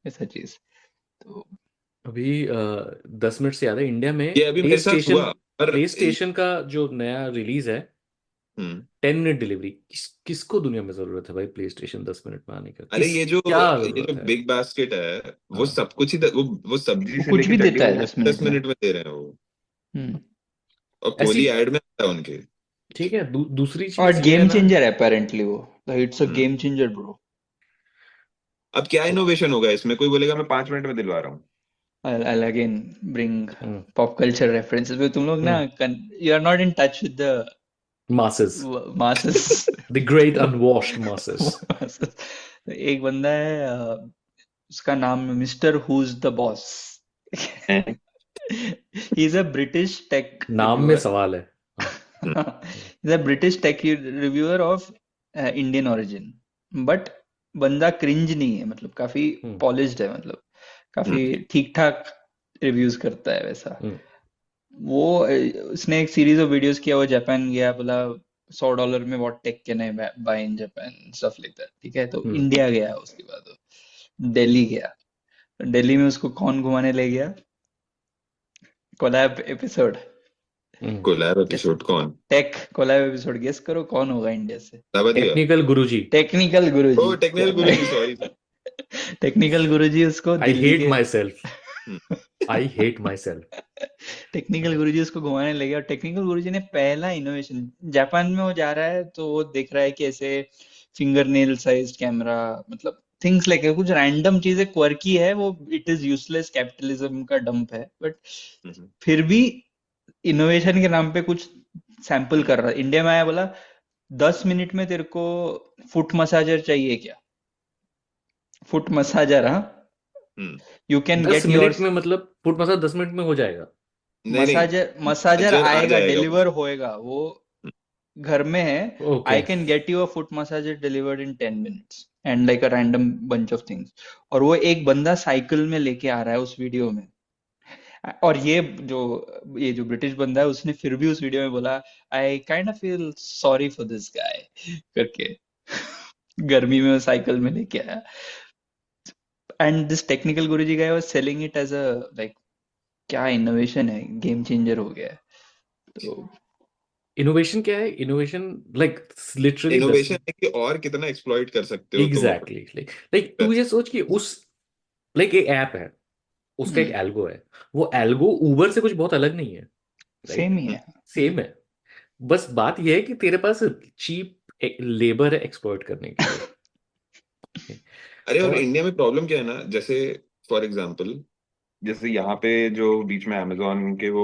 ऐसा चीज. तो अभी 10 मिनट से याद है इंडिया में ये अभी मेरे साथ हुआ. पर प्ले स्टेशन का जो नया रिलीज है हम्म, 10 मिनट डिलीवरी. किसको दुनिया में जरूरत है भाई प्ले स्टेशन 10 मिनट में आने का? अरे ये जो क्या जरूरत है? बिग बास्केट है वो हाँ, सब कुछ ही वो सब्जी वो से कुछ लेके भी चटनी देता है तक 10 मिनट 10 में. मिनट में दे रहे हैं वो. हम्म. और ऐसी कोहली ऐड में आता है उनके. ठीक है. दूसरी और चीज ये है गेम ना, चेंजर है अपेरेंटली वो. It's a hmm. Game changer bro. अब क्या इनोवेशन होगा इसमें? कोई बोलेगा मैं 5 मिनट में दिलवा रहा हूँ. I'll again bring हम्म, pop culture references. तुम लोग ना you are not in touch with the masses, masses. the great unwashed masses. एक बंदा है उसका नाम mister who's the boss. He is a British tech नाम में सवाल है. हाँ, is a British tech reviewer of Indian origin. But बंदा क्रिंज नहीं है, मतलब काफी पॉलिश्ड है, मतलब काफी ठीक ठाक रिव्यूज करता है वैसा. वो उसने एक सीरीज ऑफ वीडियोस किया. वो जापान गया, बोला $100 में what tech can I buy in Japan, stuff like that. ठीक है, तो इंडिया गया. उसके बाद वो दिल्ली गया. दिल्ली में उसको कौन घुमाने ले गया? Collab episode. कोलैब एपिसोड कौन? Tech collab episode. गेस करो कौन होगा इंडिया से? Technical Guruji. Technical Guruji. Oh technical Guruji, sorry. Technical Guruji उसको आई दिल्ली हेट के myself. I hate myself. Technical Guruji उसको घुमाने लगे. और टेक्निकल गुरुजी ने पहला इनोवेशन, जापान में वो जा रहा है तो वो देख रहा है कि ऐसे फिंगर नेल साइज्ड कैमरा, मतलब थिंग्स लाइक कुछ रैंडम चीजें क्वर्की है. वो इट इज यूजलेस कैपिटलिज्म का डंप है, बट फिर भी इनोवेशन के नाम पे कुछ सैंपल कर रहा है. इंडिया में आया, बोला 10 मिनट में तेरे को फुट मसाजर चाहिए क्या? Foot massager. हाँ, you can 10 get your minute में मतलब फुट मसाज 10 मिनट में हो जाएगा? मसाजर मसाजर आ आएगा, जाएगा. डिलीवर होएगा, वो घर में है. Okay. I can get you a foot massager delivered in 10 minutes and like a random bunch of things. और वो एक बंदा साइकिल में लेके आ रहा है उस वीडियो में. और ये जो ब्रिटिश बंदा है उसने फिर भी उस वीडियो में बोला I kind of feel sorry for this guy करके. गर्मी में वो साइकिल में लेके आया. And this technical Guruji guy was selling it as a like क्या इनोवेशन है, गेम चेंजर हो गया है. तो इनोवेशन क्या है? इनोवेशन लाइक लिटरली इनोवेशन है कि और कितना एक्सप्लॉइट कर सकते हो तुम. एग्जैक्टली. लाइक तू ये सोच कि उस लाइक एक ऐप है, उसका एक एल्गो है. वो एल्गो उबर से कुछ बहुत अलग नहीं है. सेम ही है. सेम है. बस बात यह है कि तेरे पास चीप लेबर है एक्सप्लॉइट करने के लिए. अरे और इंडिया में प्रॉब्लम क्या है ना, जैसे फॉर एग्जांपल जैसे यहाँ पे जो बीच में अमेजोन के वो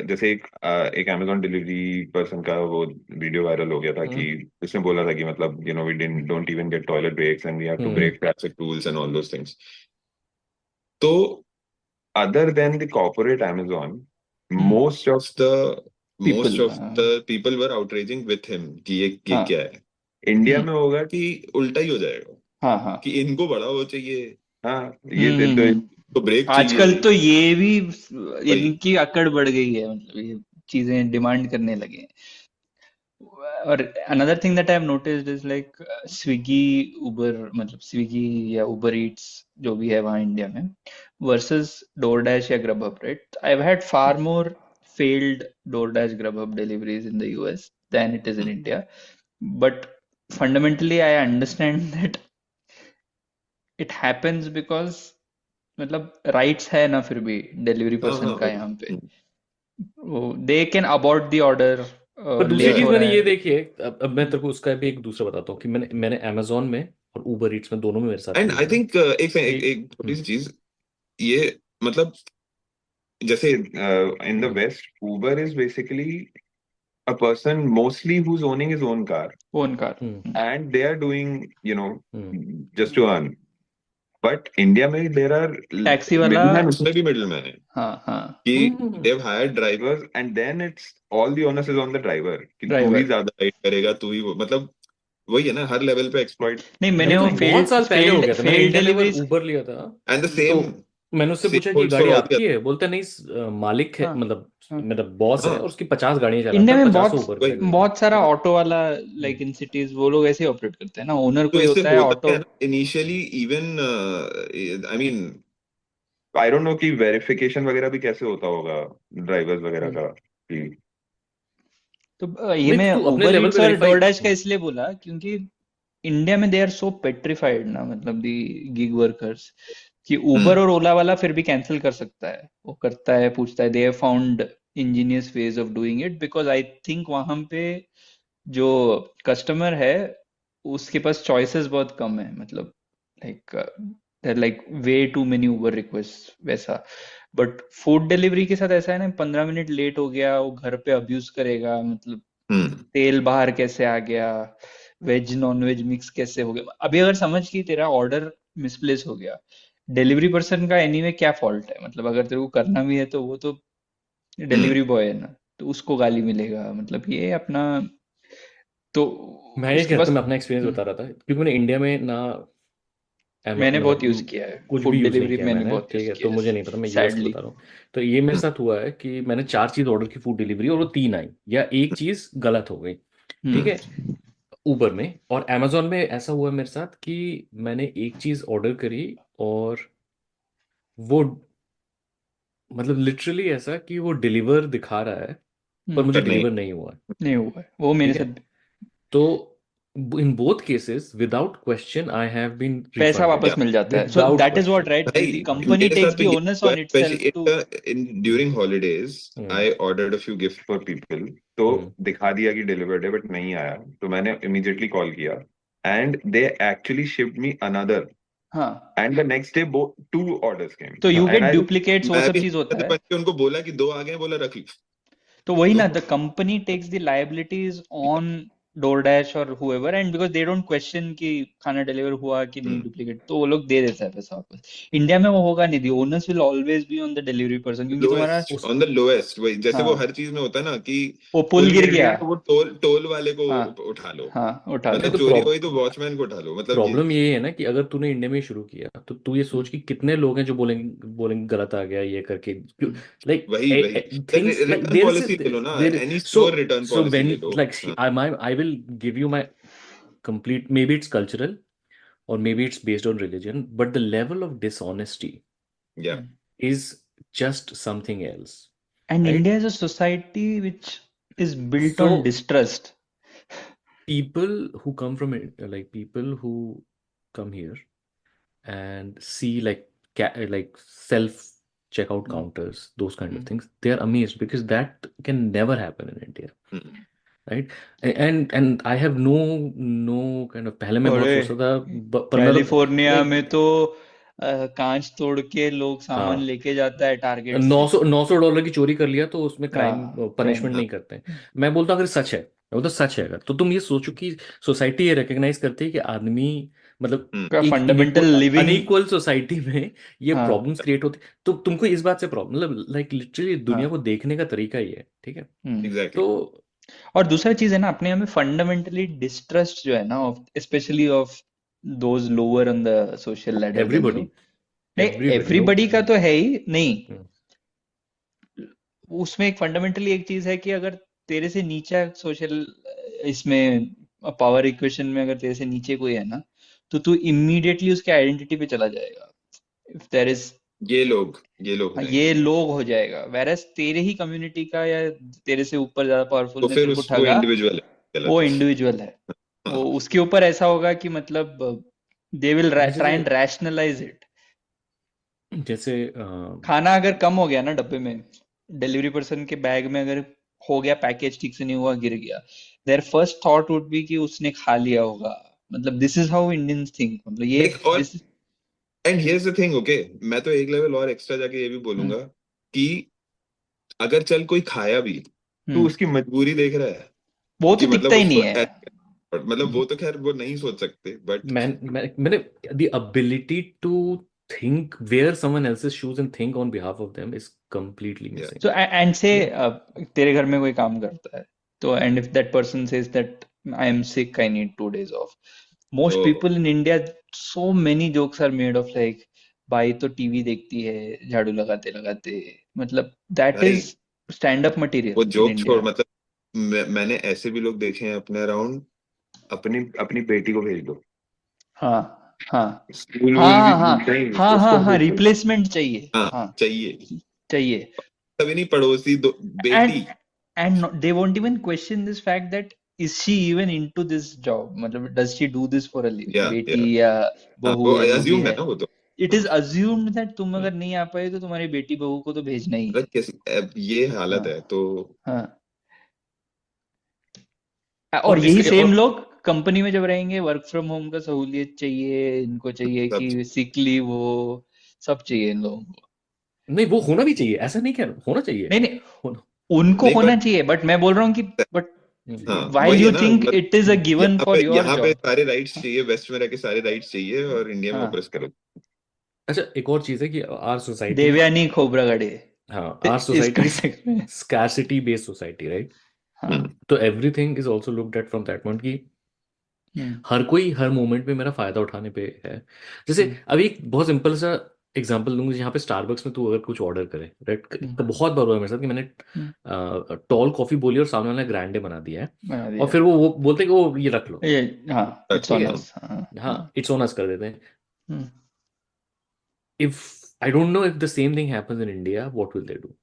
जैसे एक अमेजोन डिलीवरी पर्सन का वो वीडियो वायरल हो गया था कि उसने बोला था कि मतलब we don't even get toilet breaks and we have to break traffic rules and all those things. तो other than the corporate Amazon, most of the people were outraging with him कि ये क्या है. इंडिया में होगा कि उल्टा ही हो जाएगा. हाँ हाँ कि इनको बड़ा वो चाहिए, हाँ ये तो ब्रेक आजकल चाहिए तो ये भी भाई। इनकी अकड़ बढ़ गई है, मतलब ये चीजें डिमांड करने लगे हैं। और another thing that I have noticed is like Swiggy Uber, मतलब स्विगी या उबर ईट्स जो भी है वहाँ इंडिया में versus DoorDash या GrubHub, right? I've had far more failed DoorDash GrubHub deliveries in the US than it is in India. But fundamentally I understand that it happens because मतलब rights है ना फिर भी डिलीवरी हाँ person हाँ का भाई। यहाँ पे, they can abort the order, पर दूसरी लेट चीज हो मैंने रहा ये है। देखी है, अब मैं तेरे को उसका भी एक दूसरा बताता हूँ कि मैंने अमेजोन में और उबर ईट्स में दोनों में मेरे साथ एंड ये आई हुआ है थिंक एक कि एक छोटी सी चीज, ये मतलब जैसे in the west Uber is basically a person mostly who's owning his own car own car. and they are doing, you know, hmm just to earn. But India में there are टैक्सी वाला, middleman, उसमें भी middleman है हाँ हाँ, कि हम्म they've hired drivers and then it's all the onus is on the driver कि तू ही ड्राइवर। ज्यादा राइड करेगा, तू ही वो, मतलब वही है ना, हर लेवल पे एक्सप्लॉइट। नहीं, मैंने ये तो वो बहुत साल पहले हो गया था। मैंने फेल्ड इंडिया में एक बार डिलीवरीज। उबर लिया था, एंड द तो सेम मैंने उससे पूछा कि holds for गाड़ी all the आपकी other। है, बोलता नहीं मालिक है, हाँ मतलब हाँ। मेरा बॉस है हाँ और उसकी 50 गाड़ियां इंडिया चलाता है, में 50 बहुत उबर वही खरीदता बहुत सारा हाँ। ऑटो वाला, लाइक इन सिटीज वो लोग ऐसे ऑपरेट करते हैं ना, ओनर तो कोई इससे होता है होता ऑटो। क्या है ना, initially even I mean I don't no कि वेरिफिकेशन वगैरह भी कैसे होता होगा ड्राइवर्स वगैरह का कि तो ये नहीं, मैं तो तू अपने उबर लेवल ईट्स पे और वेरीफाई। डोरडैश का इसलिए बोला क्योंकि इंडिया में दे आर सो पेट्रिफाइड ना, मतलब दी गिग वर्कर्स, कि उबर और ओला वाला फिर भी कैंसिल कर सकता है, वो करता है, पूछता है, they have found Angénieux ways of doing it, because I think वहां पे जो कस्टमर है उसके पास चॉइसेस बहुत कम है, मतलब like way too many Uber request वैसा। बट फूड डिलीवरी के साथ ऐसा है ना, 15 मिनट लेट हो गया वो घर पे अब्यूज करेगा, मतलब तेल बाहर कैसे आ गया, वेज नॉन वेज मिक्स कैसे हो गया। अभी अगर समझ कि तेरा ऑर्डर मिसप्लेस हो गया, डिलीवरी पर्सन का एनीवे क्या फॉल्ट है, मतलब अगर तेरे को करना भी है तो वो तो डिलीवरी बॉय है ना, तो उसको गाली मिलेगा, मतलब ये अपना तो मैं ये उसके कहता पास। हूँ, मैं अपना एक्सपीरियंस बता रहा था क्योंकि मैंने इंडिया में ना मैंने बहुत यूज मतलब किया है कुछ फूड भी यूज़ नहीं डिलीवरी, किया मैंने मैंने, बहुत ठीक यूज है, तो किया है, मुझे नहीं पता, मैं यूएस का सैडली। बता रहा हूँ। तो ये मेरे साथ हुआ है कि मैंने 4 चीज़ ऑर्डर की फूड डिलीवरी और वो 3 आई या एक चीज़ गलत हो गई, ठीक है, उबर में। और अमेजोन में ऐसा हुआ मेरे साथ कि मैंने एक चीज़ ऑर्डर करी और वो मतलब लिटरली ऐसा कि वो डिलीवर दिखा रहा है पर मुझे पर नहीं। डिलीवर नहीं हुआ है, नहीं हुआ है वो मेरे ठीक है। साथ भी। तो in both cases without question I have been पैसा रिफंडेड वापस या मिल जाता है, so without that is what, question. Right, भाई द कंपनी मेरे टेक्स साथ तो द ये ओनस हुआ ऑन है, itself specially to. In during holidays I ordered a few gift for people, तो दिखा दिया कि डिलीवर्ड है बट नहीं आया, तो मैंने इमीडिएटली कॉल किया and they actually shipped me another हाँ, and the next day 2 orders came तो you and get I duplicates, वो मैं सब भी चीज होता है। बन के उनको बोला कि 2 आ गए, बोला रख ली। तो वही तो ना, the company takes the liabilities on DoorDash और however, and because they don't question कि खाना डिलीवर हुआ कि नहीं डुप्लीकेट, तो वो लोग दे देता है पैसा वापस। इंडिया में वो होगा नहीं, the owners will always be on the delivery person, क्योंकि तुम्हारा लोएस्ट ऑन द लोएस्ट, वही जैसे वो हाँ, हर चीज में होता है ना कि वो पुल पुल गिर गिर गया, गया तो वो टोल वाले को हाँ उठा लो, हाँ, उठा नहीं लो। मतलब तो चोरी हुई तो वॉचमैन को उठा लो, मतलब ये प्रॉब्लम ये है ना कि अगर तूने इंडिया में ही शुरू किया तो तू ये सोच कि कितने लोग हैं जो बोलेंगे बोलेंगे गलत आ गया ये करके, लाइक वही वही things like return their policy ले लो ना, their any so store return so policy when ले लो। लाइक हाँ, I will give you my complete, maybe it's cultural or maybe it's based on religion, but the level of dishonesty या is just something else, And right? India is a society which is built on So distrust. people who come from it, like people who come here and see like like self checkout counters, those kind of things, they are amazed because that can never happen in India, right? And I have no kind of, पहले मैं बहुत अरे सोचता था पर मैं तो California like में तो कांच तोड़ के लोग सामान हाँ लेके जाता है टारगेट से। 900 $900 की चोरी कर लिया तो उसमें क्राइम हाँ, क्राइम। पनिशमेंट नहीं करते हैं। मैं बोलता हूँ अगर सच है, मैं बोलता सच है अगर, तो तुम ये सोचो कि सोसाइटी ये रिकग्नाइज करती है कि आदमी मतलब का एक फंडामेंटल लिविंग। अनइक्वल सोसाइटी में ये हाँ। प्रॉब्लम्स क्रिएट होती, तो तुमको इस बात से प्रॉब्लम, मतलब लाइक लिटरली दुनिया हाँ। को देखने का तरीका ही है, ठीक है। एग्जैक्टली। तो और दूसरा चीज है ना, अपने यहाँ में फंडामेंटली डिस्ट्रस्ट जो है ना, specially of those lower on the social ladder than you, everybody नहीं, Everybody, एवरीबडी का तो है ही नहीं। हम्म, उसमें एक फंडामेंटली एक चीज है कि अगर तेरे से नीचा सोशल इसमें पावर इक्वेशन में अगर तेरे से नीचे कोई है ना, तो तू इमीडिएटली उसके आइडेंटिटी पे चला जाएगा। इफ देयर इज ये लोग हो ये जाएंगे, लोग हो जाएगा, वेरएस तेरे ही कम्युनिटी का या तेरे से ऊपर ज्यादा पावरफुल तो ने फिर तेरे को वो ठगा, इंडिविजुअल है, वो गलत। इंडिविजुअल है। वो हाँ उसके ऊपर ऐसा होगा कि मतलब दे विल ट्राई जैसे एंड रैशनलाइज इट। जैसे खाना अगर कम हो गया ना डब्बे में, डिलीवरी पर्सन के बैग में अगर हो गया, पैकेज ठीक से नहीं हुआ, गिर गया, their first thought would be कि उसने खा लिया होगा। मतलब this is how Indians think, मतलब ये देख, और this. And here's the thing, okay, मैं तो एक लेवल और एक्स्ट्रा जाके ये भी बोलूंगा कि अगर चल कोई खाया भी, तो उसकी मजबूरी देख रहा है वो कि तो मतलब दिखता ही नहीं उसको है। मतलब वो तो खैर वो नहीं सोच सकते, बट मैंने the ability to think, wear someone else's shoes and think on behalf of them is completely yeah. missing. So and से तेरे घर में कोई काम करता है तो, and if that person says that I am sick, I need 2 days off, most तो people in India, so many jokes are made of like, भाई तो टीवी देखती है झाड़ू लगाते लगाते, मतलब दैट भाई इज स्टैंड अप वो मटेरियल इन जोक छोड़, इंडिया। मतलब मैंने ऐसे भी लोग देखे हैं अपने अराउंड, अपनी अपनी बेटी को भेज दो, हाँ हाँ स्कूल वूल भी हाँ हाँ नहीं, हाँ उसको हाँ हाँ, भेज दो। रिप्लेसमेंट चाहिए, हाँ हाँ चाहिए, चाहिए। तभी नहीं पड़ोसी दो, बेटी। And they won't even question this fact that is she even into this job, मतलब does she do this for a living, या बेटी या हाँ, बहू वो या जो भी अज्यूम है है। ना वो तो। इट इज अज्यूम्ड दैट तुम अगर नहीं आ पाए तो तुम्हारी बेटी बहू को तो भेजना ही अगर है। किसी अब ये हालत हाँ है तो, हाँ। और और यही इसका सेम और लोग कंपनी में जब रहेंगे, वर्क फ्रॉम होम का सहूलियत चाहिए, इनको चाहिए सब कि सिक लीव हो, सब चाहिए इन लोगों को। नहीं, वो होना भी चाहिए, ऐसा नहीं, कह होना चाहिए, नहीं नहीं, होना। उनको नहीं, होना बट चाहिए, बट मैं बोल रहा हूँ कि बट हाँ व्हाइल वही है यू ना, think it is a given for your यहाँ पे जॉब। सारे राइट्स चाहिए, वेस्ट में रह के सारे राइट्स चाहिए, और इंडिया में हाँ, ऑपरेट करो। अच्छा, एक और चीज है कि आर सोसाइटी, देवयानी खोब्रागड़े हाँ, आर इस सोसाइटी इज कंटेक्स्ट में। Scarcity based society, right? हाँ तो everything is also looked at from that point कि हम्म, हर कोई हर मोमेंट में मेरा फायदा उठाने पे है। जैसे हम्म, अभी एक बहुत सिंपल सा एग्जांपल दूंगा, यहाँ पे स्टारबक्स में तू अगर कुछ ऑर्डर करे, राइट, हम्म, तो बहुत बार हुआ है मेरे साथ कि मैंने हम्म, टॉल कॉफी बोली और सामने वाले ने ग्रैंडे बना दिया है, बना और दिया फिर वो बोलते हैं कि वो ये रख लो, ये। हाँ, इट्स रखो ठीक ऑन है, हाँ। अस। हाँ हाँ, हाँ, इट्स ऑन अस कर देते हैं। Hmm. If I don't know if the same thing happens in India, what will they do?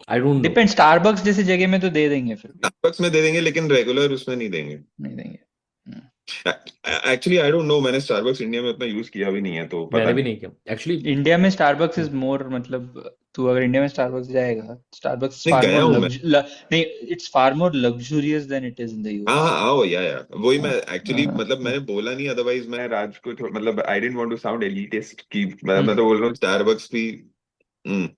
I don't know. Depend, Starbucks जैसी जगह में तो दे देंगे, फिर भी स्टारबक्स में दे देंगे, लेकिन रेगुलर उसमें नहीं देंगे। नहीं देंगे। हम्म। एक्चुअली आई डोंट नो, मैंने स्टारबक्स इंडिया में उतना यूज किया भी नहीं है, तो पता मैंने भी नहीं। नहीं किया एक्चुअली। इंडिया में स्टारबक्स इज मोर, मतलब तू अगर इंडिया में स्टारबक्स जाएगा, स्टारबक्स नहीं, फार गया मोर हूँ मैं। नहीं, it's far more luxurious than it is in the हाँ यूएस। हाँ आओ, या वही मैं हाँ एक्चुअली, हाँ मतलब मैंने बोला नहीं, अदरवाइज मैं राज को मतलब I didn't want to sound elitist की हम्म। मैं तो बोल रहा हूँ स्टारबक्स भी। हम्म,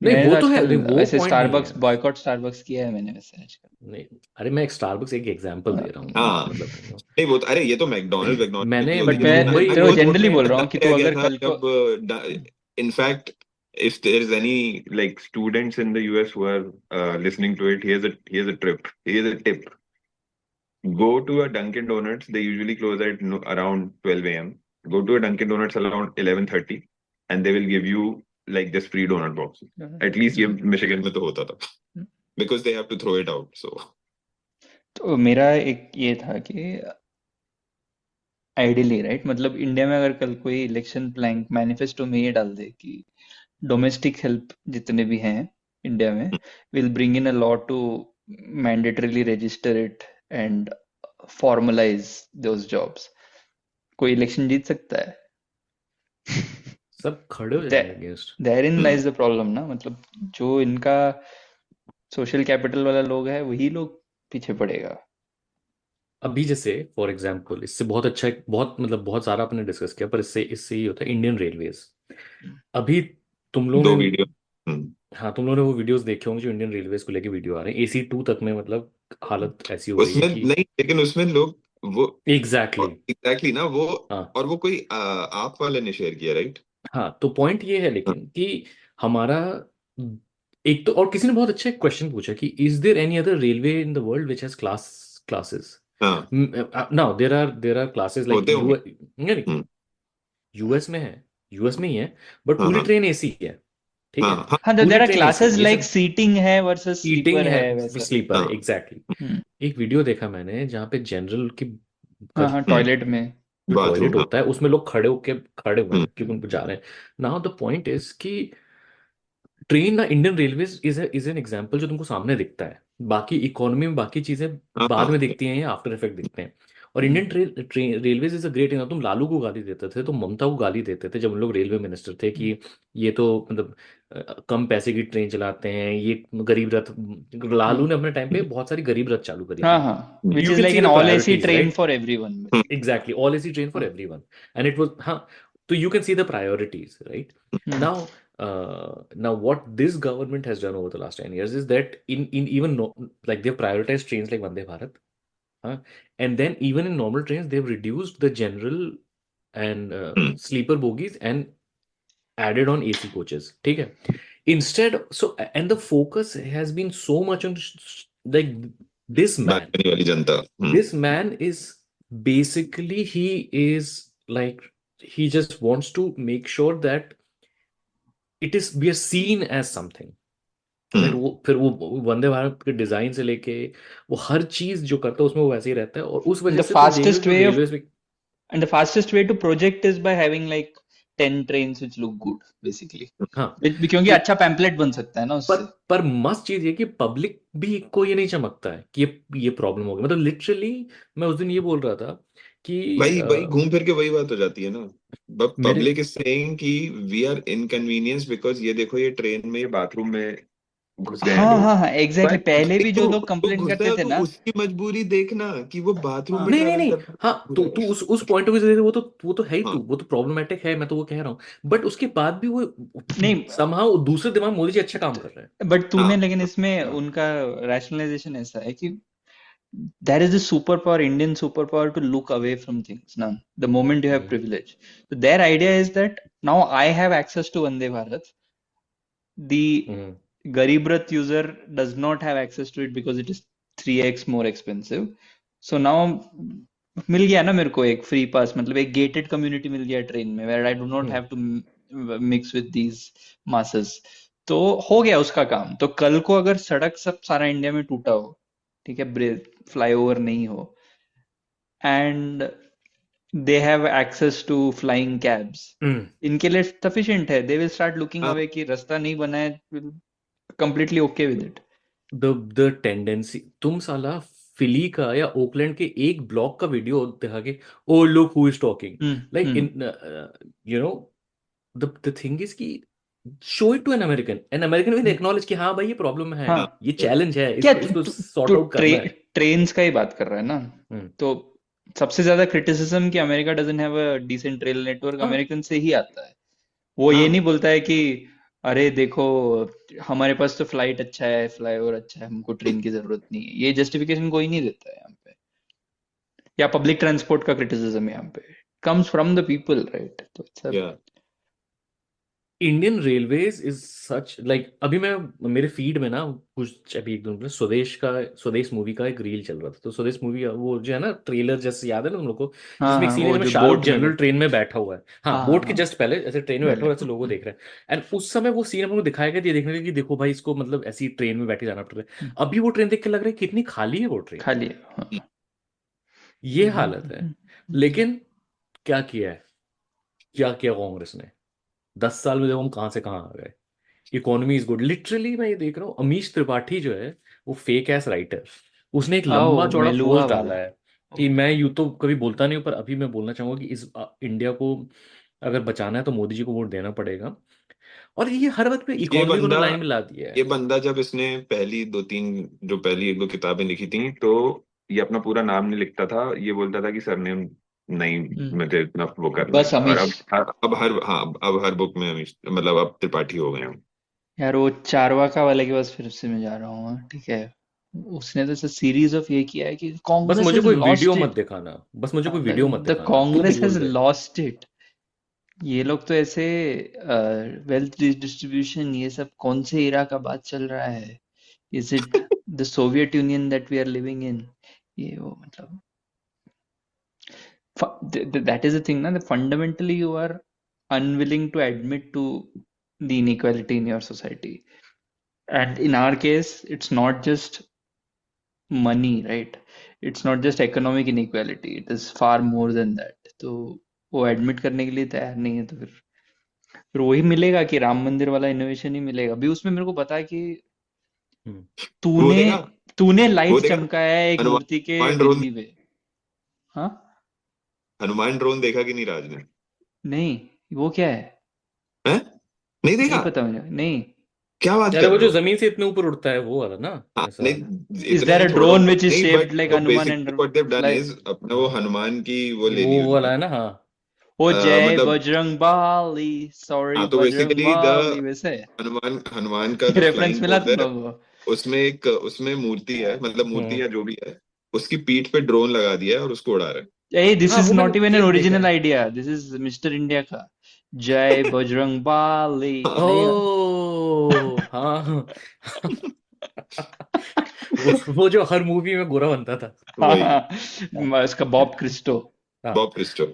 नहीं, मैंने वो तो तो है, आजकल नहीं, वो वैसे पॉइंट नहीं है। स्टारबक्स बॉयकॉट स्टारबक्स किया है मैंने वैसे आजकल। नहीं, अरे मैं एक स्टारबक्स एक एग्जांपल दे रहा हूँ, हाँ मतलब नहीं वो तो, अरे ये तो मैकडोनल्ड्स मैकडोनल्ड्स की मैंने होती बट है, मैं लेकिन मैं तो मुंबई जनरली बोल रहा हूँ कि तू बताया गया अगर था कल को। जब, in fact if there is any like students in the US who are listening to it, here's a tip. Go to a Dunkin' Donuts. They usually close at around 12 a.m. Go to a Dunkin' Donuts around 11:30, and they will give you like just free donut boxes. At least ये Michigan में तो होता था, because they have to throw it out. So तो मेरा एक ये था कि आइडियली राइट, मतलब इंडिया में अगर कल कोई इलेक्शन प्लान मैनिफेस्टो में ये डाल दे कि डोमेस्टिक हेल्प जितने भी हैं इंडिया में, will bring in a law to mandatorily register it and formalise those jobs, कोई इलेक्शन जीत सकता है। सब खड़े हो जाएंगे against. Therein lies the problem ना, मतलब जो इनका सोशल कैपिटल वाला लोग है वही लोग पीछे पड़ेगा। अभी जैसे फॉर एग्जांपल, इससे बहुत अच्छा बहुत मतलब बहुत सारा अपने डिस्कस किया, पर इससे ही होता है इंडियन रेलवेज। अभी तुम लोग 2 ने, वीडियो। हाँ, तुम लोगों ने वो वीडियोस देखे होंगे जो इंडियन रेलवेज को लेके वीडियो आ रहे हैं, AC2 तक में, मतलब हालत ऐसी हो रही है उसमें कि नहीं, लेकिन उसमें लोग वो एग्जैक्टली एग्जैक्टली ना वो, हाँ और वो कोई आप वाले ने शेयर किया, राइट? हाँ, तो पॉइंट ये है लेकिन कि हमारा एक तो, और किसी ने बहुत अच्छा क्वेश्चन पूछा कि is there any other railway in the world which has classes? हाँ now there are classes like होते यू, होंगे। हम्म, यूएस में है, यूएस में ही है, बट हाँ पूरी हाँ ट्रेन एसी है, ठीक है, हाँ हाँ हाँ, पूरी there are train AC, classes ये लाइक सब सीटिंग है वर्सेस सीटिंग स्लीपर है, है वैसा। स्लीपर है, हाँ एग्जैक्टली। हम्म, एक वीडियो देखा मैंने जहाँ पे जनरल की हाँ हाँ, हम्म, टॉयलेट में। जो टॉयलेट बाथरूम हाँ होता है उसमें लोग खड़े हुए हम्म हैं क्योंकि उनको जा रहे हैं। नाउ द पॉइंट इज कि ट्रेन ना, Indian railways is an example जो तुमको सामने दिखता है, बाकी इकोनॉमी में बाकी चीजें हाँ बाद हाँ में दिखती हैं या आफ्टर इफेक्ट दिखते हैं। और Indian railways is a great. तुम लालू को गाली देते थे, तुम ममता को गाली देते थे जब उन लोग रेलवे मिनिस्टर थे कि ये तो मतलब कम पैसे की ट्रेन चलाते हैं, ये गरीब रथ। लालू ने अपने टाइम पे बहुत सारी गरीब रथ चालू करी हाँ थी। हाँ, hmm, which you is can like see an the all AC priorities, train right? For everyone. Exactly, all AC train for everyone, and it was, so you can see the priorities, right? Hmm, Now, now what this government has done over the last 10 years is that in even no, like they've prioritized trains like Vande Bharat, huh? And then even in normal trains they've reduced the general and hmm, sleeper bogies and added on AC coaches. ठीक है? Instead, so and the focus has been so much on like this man. Balcony वाली जनता This man is basically, he is like, he just wants to make sure that it is, we are seen as something, right? हम्म, वो फिर वो वंदे भारत के design से लेके वो हर चीज जो करता है उसमें वो वैसे ही रहता है, और उस वजह द से तुम देख रहे हो फास्टेस्ट जो वे ऑफ रेलवे में। and the fastest way to project is by having like 10 trains which look good basically, हाँ, क्योंकि तो अच्छा पैम्पलेट बन सकता है ना पर उससे। पर मस्त चीज ये कि पब्लिक भी को ये नहीं चमकता है कि ये प्रॉब्लम होगी, मतलब लिटरली मैं उस दिन ये बोल रहा था कि वही वही घूम फिर के वही बात हो जाती है ना। बट मेरे पब्लिक इज सेइंग कि वी आर इनकन्वीनियंस बिकॉज ये देखो ये ट्रेन में ये बाथरूम में घुस गए हैं हाँ लोग। हाँ हाँ, एग्जैक्टली, बट पहले भाई भी जो तू लोग तू कंप्लेन घुसा करते है थे तो ना। उसकी मजबूरी देखना कि वो बाथरूम में हाँ नहीं नहीं ट्रैवल नहीं, करना हाँ, मजबूर तू है। उस पॉइंट ऑफ व्यू से देख, वो तो है ही, हाँ वो तो प्रॉब्लमेटिक है, मैं तो वो कह रहा हूँ, बट उसके बाद भी वो नहीं, समहाउ दूसरे दिमाग मोदी जी अच्छा काम कर रहे हैं। बट तूने, हाँ लेकिन इसमें हाँ उनका रैशनलाइजेशन ऐसा है कि there is a superpower, Indian superpower, to look away from things now. The moment you have hmm, privilege. So their idea is that now I have access to Vande Bharat. The hmm, Garib Rath user does not have access to it because it is 3x more expensive. So now मिल गया ना मेरे को एक free pass, मतलब एक gated community मिल गया train में, where I do not hmm, have to mix with these masses. तो हो गया उसका काम। तो कल को अगर सड़क सब सारा इंडिया में टूटा हो, ठीक है, फ्लाईओवर नहीं हो, and they have access to flying cabs, hmm. इनके लिए सफिशिएंट है। दे विल स्टार्ट लुकिंग हाँ अवे कि रास्ता नहीं बना है, completely okay with it. The tendency, तुम साला फिली का या ओकलैंड के एक ब्लॉक का वीडियो दिखा के, oh look who is talking, like in, you know, the thing is कि show it to an American will acknowledge कि हाँ भाई ये प्रॉब्लम है, हाँ, ये चैलेंज है, क्या इसको तू सॉर्ट आउट करना है। ट्रेन्स का ही बात कर रहा है ना? हम्म, तो सबसे ज्यादा क्रिटिसिज्म कि America doesn't have a decent rail network, हाँ अमेरिकन से ही आता है। वो ये नहीं हाँ बोलता है कि अरे देखो हमारे पास तो फ्लाइट अच्छा है, फ्लाईओवर अच्छा है, हमको ट्रेन की जरूरत नहीं है। ये जस्टिफिकेशन कोई नहीं देता है यहाँ पे। या पब्लिक ट्रांसपोर्ट का क्रिटिसिज्म यहाँ पे comes from the people, right? तो इट्स या Indian railways is such, like अभी मैं मेरे फीड में ना कुछ अभी एक दिन पहले स्वदेश मूवी का एक रील चल रहा था, तो स्वदेश मूवी वो जो है ना, ट्रेलर जैसे याद है ना तुम लोग को, हाँ जिसमें एक हाँ, सीन है वो जिसमें जो शाहरुख बोट में जनरल बैठे। ट्रेन में बैठा हुआ है, हाँ, हाँ हाँ बोट के हाँ, जस्ट पहले ऐसे ट्रेन में बैठा हुआ है, ऐसे लोगों को देख रहे हैं, एंड उस समय वो सीन हमको दिखाया गया, ये देखने लगे कि देखो भाई इसको मतलब ऐसी ट्रेन में बैठे जाना पड़ रहा है। अभी वो ट्रेन देख के लग रहा है कितनी खाली है वो ट्रेन, खाली है। हाँ। ये हालत है। लेकिन क्या किया है, क्या किया कांग्रेस ने 10 साल में, देखो हम कहाँ से कहाँ आ गए। इकोनॉमी इज गुड, लिटरली मैं ये देख रहा हूँ, अमीश त्रिपाठी जो है वो फेक एस राइटर, उसने एक आओ लंबा चौड़ा मेलुआ पोस्ट डाला वाला। है कि मैं यूं तो कभी बोलता नहीं हूँ, पर अभी मैं बोलना चाहूंगा कि इस इंडिया को अगर बचाना है तो मोदी जी को वोट देना पड़ेगा। और ये हर वक्त पे ये इकोनॉमी को बंदा लाइन में ला दिया ये है। बंदा जब इसने पहली एक दो किताबें लिखी थी तो ये अपना पूरा नाम नहीं लिखता था, ये बोलता था कि सरनेम नहीं मुझे इतना वो करना बस है। और अमीश। अब हर बुक में मतलब अब त्रिपाठी हो गए हैं। यार वो चारवाका वाले के पास फिर से मैं जा रहा हूँ, हाँ, ठीक है। उसने तो सीरीज ऑफ ये किया है कि बस कांग्रेस मुझे हैज कोई वीडियो लॉस्ट मत इट। दिखाना, बस मुझे कोई वीडियो मत द दिखाना, तू कांग्रेस हैज बोल दे। Lost it. ये लोग तो ऐसे वेल्थ डिस्ट्रीब्यूशन, ये सब कौन से इरा का बात चल रहा है? Is it the Soviet Union that we are living in? ये वो मतलब that is the thing, na, that fundamentally you are unwilling to admit to the inequality in your society. And in our case, it's not just money, right? It's not just economic inequality, it is far more than that. तो वो admit करने के लिए तैयार नहीं है, तो फिर वही मिलेगा कि राम मंदिर वाला इनोवेशन ही मिलेगा। अभी उसमें मेरे को पता है कि हम्म। वो तूने देखा तूने वो लाइट देखा चमकाया है एक हनुमान मूर्ति के हनुमान ड्रोन बिंदी पे। हाँ, हनुमान ड्रोन देखा कि नहीं राज ने? नहीं, वो क्या है? हैं? नहीं नहीं देखा? पता मुझे, नहीं। क्या बात अरे कर वो रहे जो हो? जमीन से इतने ऊपर उड़ता है वो वाला ना, हाँ, ऐसा। नहीं इज इतना देयर ही अ छोड़ो। ड्रोन विच इज नहीं shaped but like Hanuman basically and what they have done fly? Is अपना वो हनुमान की वो ले ली वो वाला है उन्होंने। ना, हाँ। ओ जय मतलब बजरंग बाली, सॉरी हाँ, तो बजरंग बेसिकली द बाली, वैसे हनुमान का जो रेफरेंस फ्लाइंग मिला तुम घोड़दर है, लोगों उसमें मूर्ति है, मतलब मूर्ति हम्म। या जो भी है, उसकी पीठ पे ड्रोन लगा दिया है और उसको उड़ा रहा है। को? ए, दिस हाँ इज वो मैंने नॉट इवन एन क्लिप देखा ओरिजिनल है। Idea, this is mister India का। जय बजरंग बाली, नहीं यार? ओ हाँ वो जो हर मूवी में गोरा बनता था। हाँ, वही इसका बॉब क्रिस्टो। हाँ। Bob Christo.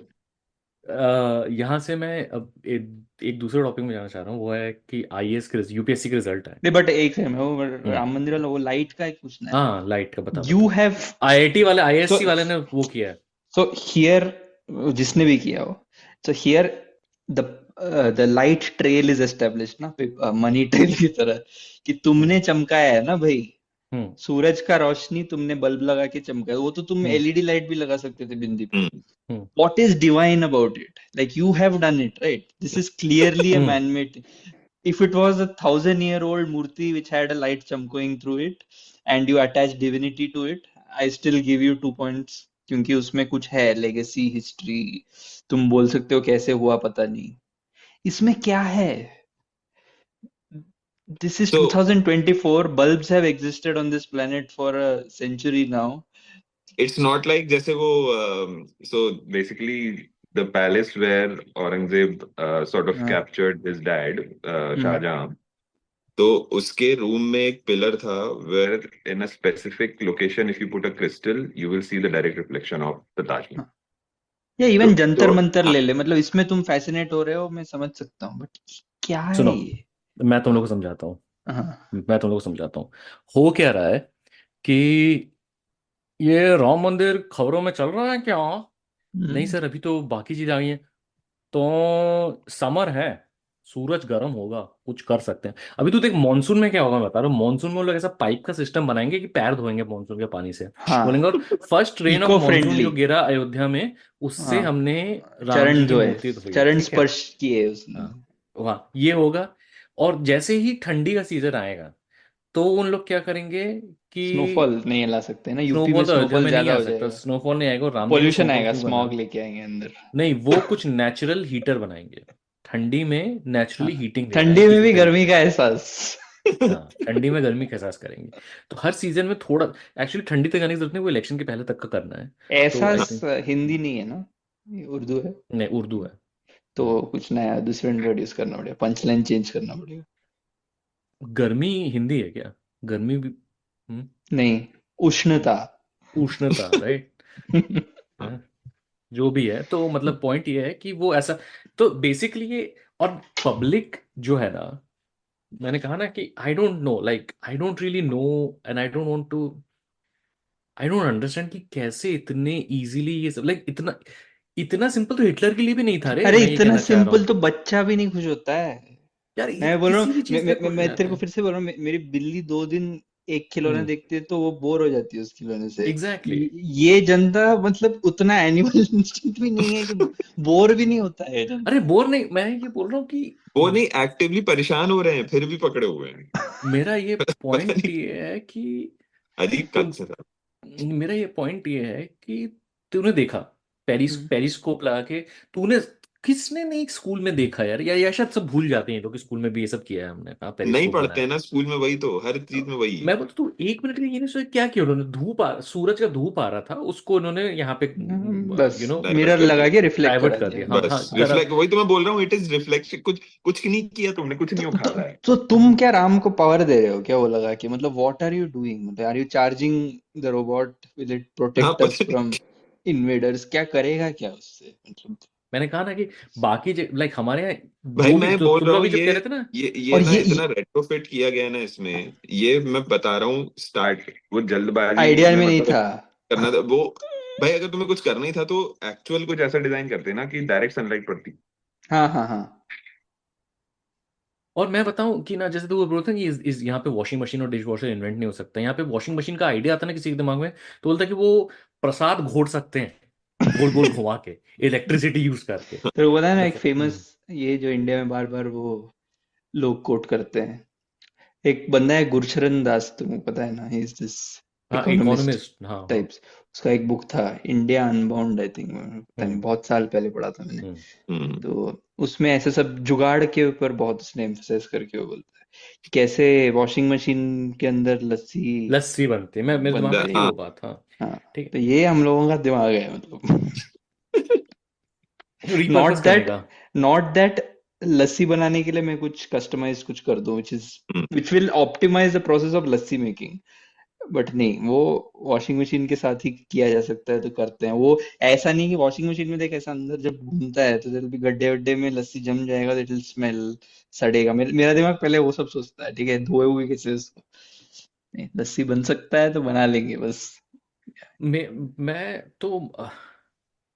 यहाँ से मैं अब एक दूसरे टॉपिक में जाना चाह रहा हूँ, वो है कि आईएएस के यूपीएससी के रिजल्ट आए। नहीं, बट एक सेकंड, वो राम मंदिर वाला, वो लाइट का एक पूछना है। हाँ लाइट का बता यू हैव आईआईटी वाले सो आईएससी वाले ने वो किया है। सो हियर, जिसने भी किया हो, so here the light trail is established ना, मनी ट्रेल की तरह, कि तुमने चमकाया है ना भाई, हम्म सूरज का रोशनी तुमने बल्ब लगा के चमकाया। वो तो तुम हम्म एलईडी लाइट भी लगा सकते थे बिंदी पे। हम्म What is divine about it? Like, you have done it, right? This is clearly a hmm man-made thing. If it was a 1,000-year-old murti which had a light going through it, and you attach divinity to it, I still give you 2 points, क्योंकि उसमें कुछ है, legacy, history, तुम बोल सकते हो कैसे हुआ पता नहीं। इसमें क्या है? This is So 2024. Bulbs have existed on this planet for a century now. it's not like जैसे वो so basically the palace where Aurangzeb sort of हाँ, captured his dad हम्म, शाहजहां, तो उसके रूम में एक पिलर था where in a specific location if you put a crystal you will see the direct reflection of the Taj Mahal. हाँ। या even Jantar तो मंतर हाँ, ले ले, मतलब इसमें तुम फैसिनेट हो रहे हो, मैं समझ सकता हूँ, बट क्या है सुनो ये? मैं तुम लोग को समझाता हूँ। हाँ, मैं तुम लोग को समझाता हूँ। हो क्या रहा है कि ये राम मंदिर खबरों में चल रहा है क्या? नहीं सर, अभी तो बाकी चीज आ गई है। तो समर है, सूरज गर्म होगा, कुछ कर सकते हैं। अभी तो देख मानसून में क्या होगा मैं बता रहा हूँ। मानसून में वो लोग ऐसा पाइप का सिस्टम बनाएंगे कि पैर धोएंगे मानसून के पानी से, बोलेंगे और हाँ, first rain of eco monsoon friendly, जो गिरा अयोध्या में, उससे हाँ, हमने राम जी चरण की धोए, मूर्ति धोई। चरण ठीक है। स्पर्श किए उसने। हाँ वहाँ ये होगा। और जैसे ही ठंडी का सीजन आएगा तो उन लोग क्या करेंगे कि स्नोफॉल नहीं ला सकते ना, यूपी में स्नोफॉल तो अयोध्या स्नोफॉल में नहीं ज्यादा आ हो सकता, जाएगा, स्नोफॉल नहीं आएगा। और राम जी ने पोल्यूशन स्नोफॉल आएगा, क्यों स्मॉग बनाया? लेके आएंगे अंदर। नहीं, वो कुछ नेचुरल हीटर बनाएंगे, ठंडी में नेचुरली हाँ, हीटिंग दे रहे हैं ठंडी में किसी भी गर्मी तरीके का से। एहसास। हाँ ठंडी में गर्मी का एहसास करेंगे। तो हर सीजन में थोड़ा, एक्चुअली ठंडी तक आने की जरूरत नहीं, वो इलेक्शन के पहले तक का करना है। तो आई एहसास थिंक हिंदी नहीं है ना, ये उर्दू है, नहीं, उर्दू है। तो कुछ नया दूसरा इंट्रोड्यूस करना पड़ेगा, पंच लाइन चेंज करना पड़ेगा। गर्मी हिंदी है क्या? गर्मी भी नहीं, उष्णता। उष्णता, राइट। जो भी है, तो मतलब पॉइंट ये है कि वो ऐसा, तो बेसिकली ये, और पब्लिक जो है ना, मैंने कहा ना कि I don't know, like I don't really know and I don't understand कि कैसे इतने इजीली ये सब, लाइक इतना इतना सिंपल तो हिटलर के लिए भी नहीं था रे, अरे मैं ये इतना कहना चाह रहा सिंपल हूँ। तो बच्चा भी नहीं खुश होता है। यार ये मैं बोल रहा किसी भी हूँ, चीज में खुश हो मैं जाते तेरे को हैं। फिर से बोल रहा हूँ, मेरी बिल्ली 2 दिन एक खिलौना देखती है तो वो बोर हो जाती है उस खिलौने से। एग्जैक्टली। ये जनता मतलब उतना एनिमल इंस्टिंक्ट भी नहीं है कि बोर भी नहीं होता है जनता। अरे बोर नहीं, मैं ये बोल रहा हूँ कि वो नहीं एक्टिवली परेशान हो रहे हैं फिर भी पकड़े हुए हैं। मेरा ये पता पॉइंट नहीं, ये है कि अजीब तुम कंसेप्ट है। मेरा ये पॉइंट ये है कि तूने देखा पेरिस्कोप लगा के, तूने किसने नहीं स्कूल में देखा यार, या शायद सब भूल जाते हैं लोग कि स्कूल में भी ये सब किया है हमने, कहा नहीं पेरिस्कोप पढ़ते बनाया। हैं ना स्कूल में, वही तो हर चीज में वही। मैं बोलता तू 1 मिनट के लिए ये नहीं सोचा क्या किया उन्होंने, सूरज का धूप आ रहा था, उसको उन्होंने यहाँ पे बस डायवर्ट मिरर कर लगा दिया, के रिफ्लेक्ट डाइवर्ट करा कर दिया। दिया। हाँ हाँ बस करा। रिफ्लेक्ट, वही तो मैं बोल रहा हूँ, इट इज रिफ्लेक्शन। कुछ नहीं किया तुमने, कुछ नहीं उखाड़ा है। तो तुम क्या राम को पावर दे रहे हो क्या वो लगा के? मतलब व्हाट आर यू डूइंग? मतलब are you charging the robot, will it हाँ प्रोटेक्ट अस पता नहीं, फ्रॉम? इन्वेडर्स, क्या करेगा क्या उससे, मतलब। मैंने कहा ना कि बाकी लाइक हमारे यहाँ भाई जो भी मैं तो बोल तुम रहा लोग हूँ भी जब कह रहे थे ना, ये और ना ये इतना रेट्रोफिट किया गया है ना इसमें, ये मैं बता रहा हूँ स्टार्ट, वो जल्दबाजी आइडिया में में नहीं मतलब था। करना था वो। भाई अगर तुम्हें कुछ करना ही था तो एक्चुअल कुछ ऐसा डिजाइन करते ना कि डायरेक्ट सनलाइट पड़ती। हाँ हाँ हाँ। और मैं बताऊं कि ना जैसे तो वो बोलते हैं कि इस यहाँ पे वॉशिंग मशीन और डिश वॉशर इन्वेंट नहीं हो सकता, यहाँ पे वॉशिंग मशीन का आइडिया आता ना किसी के दिमाग में, तो बोलता है कि वो प्रसाद घोट सकते हैं गोल गोल घुमा के, इलेक्ट्रिसिटी यूज करके। तो वो बताया ना, एक द- फेमस, हम्म, ये जो इंडिया में बार बार वो लोग कोट करते हैं, एक बंदा है गुरशरण दास, तुम्हें पता है ना, ही इज दिस हाँ इकोनॉमिस्ट इकोनॉमिस्ट, हाँ हाँ। टाइप्स। उसका एक बुक था, इंडिया अनबाउंड, आई थिंक, पता नहीं, हम्म बहुत साल पहले पढ़ा था मैंने। हम्म हम्म। तो उसमें ऐसे सब जुगाड़ के ऊपर बहुत उसने एम्फसाइज करके वो बोलता है कि कैसे वॉशिंग मशीन के अंदर लस्सी लस्सी बनती है, मैं मेरे दिमाग में थी हाँ। वो बात, हाँ। हाँ। ठीक तो ये हम लोगों का दिमाग है, मतलब। है, रिपर्पस नॉट करने दैट का। नॉट दैट लस्सी बनाने के लिए मैं कुछ कस्टमाइज कुछ कर दूं, hmm. Which will optimize the process of lassi making, but नहीं, वो वॉशिंग मशीन के साथ ही किया जा सकता है तो करते हैं वो। ऐसा नहीं कि वॉशिंग मशीन में देख, ऐसा अंदर जब घूमता है तो जब भी गड्ढे वड्ढे में लस्सी जम जाएगा तो इट विल स्मेल, सड़ेगा। मेरा दिमाग पहले वो सब सोचता है, ठीक है, धोए हुए कैसे उसको, नहीं, लस्सी बन सकता है तो बना लेंगे बस। मैं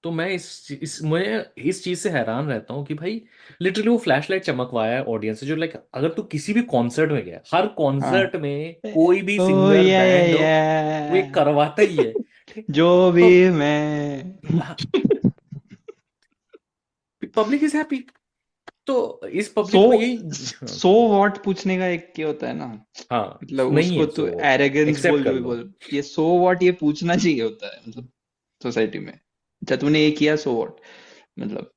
तो मैं इस मुझे इस चीज से हैरान रहता हूँ कि भाई लिटरली वो फ्लैशलाइट चमकवाया है ऑडियंस से, जो लाइक अगर तू किसी भी कॉन्सर्ट में गया, हर हाँ। कॉन्सर्ट में कोई भी ओ सिंगर बैंड हो, वो एक या करवाता ही है। ठीक। जो भी तो मैं पब्लिक इज हैप्पी, तो इस सो पब्लिक को यही। हाँ सो व्हाट पूछने का एक क्या होता है ना, हाँ, मतलब नहीं उसको है तो सो एरोगेंस एक्सेप्ट बोल कर जो भी लो। बोल, ये सो व्हाट ये पूछना चाहिए होता है, मतलब सोसाइटी में। अच्छा तूने ये किया, सो व्हाट, मतलब।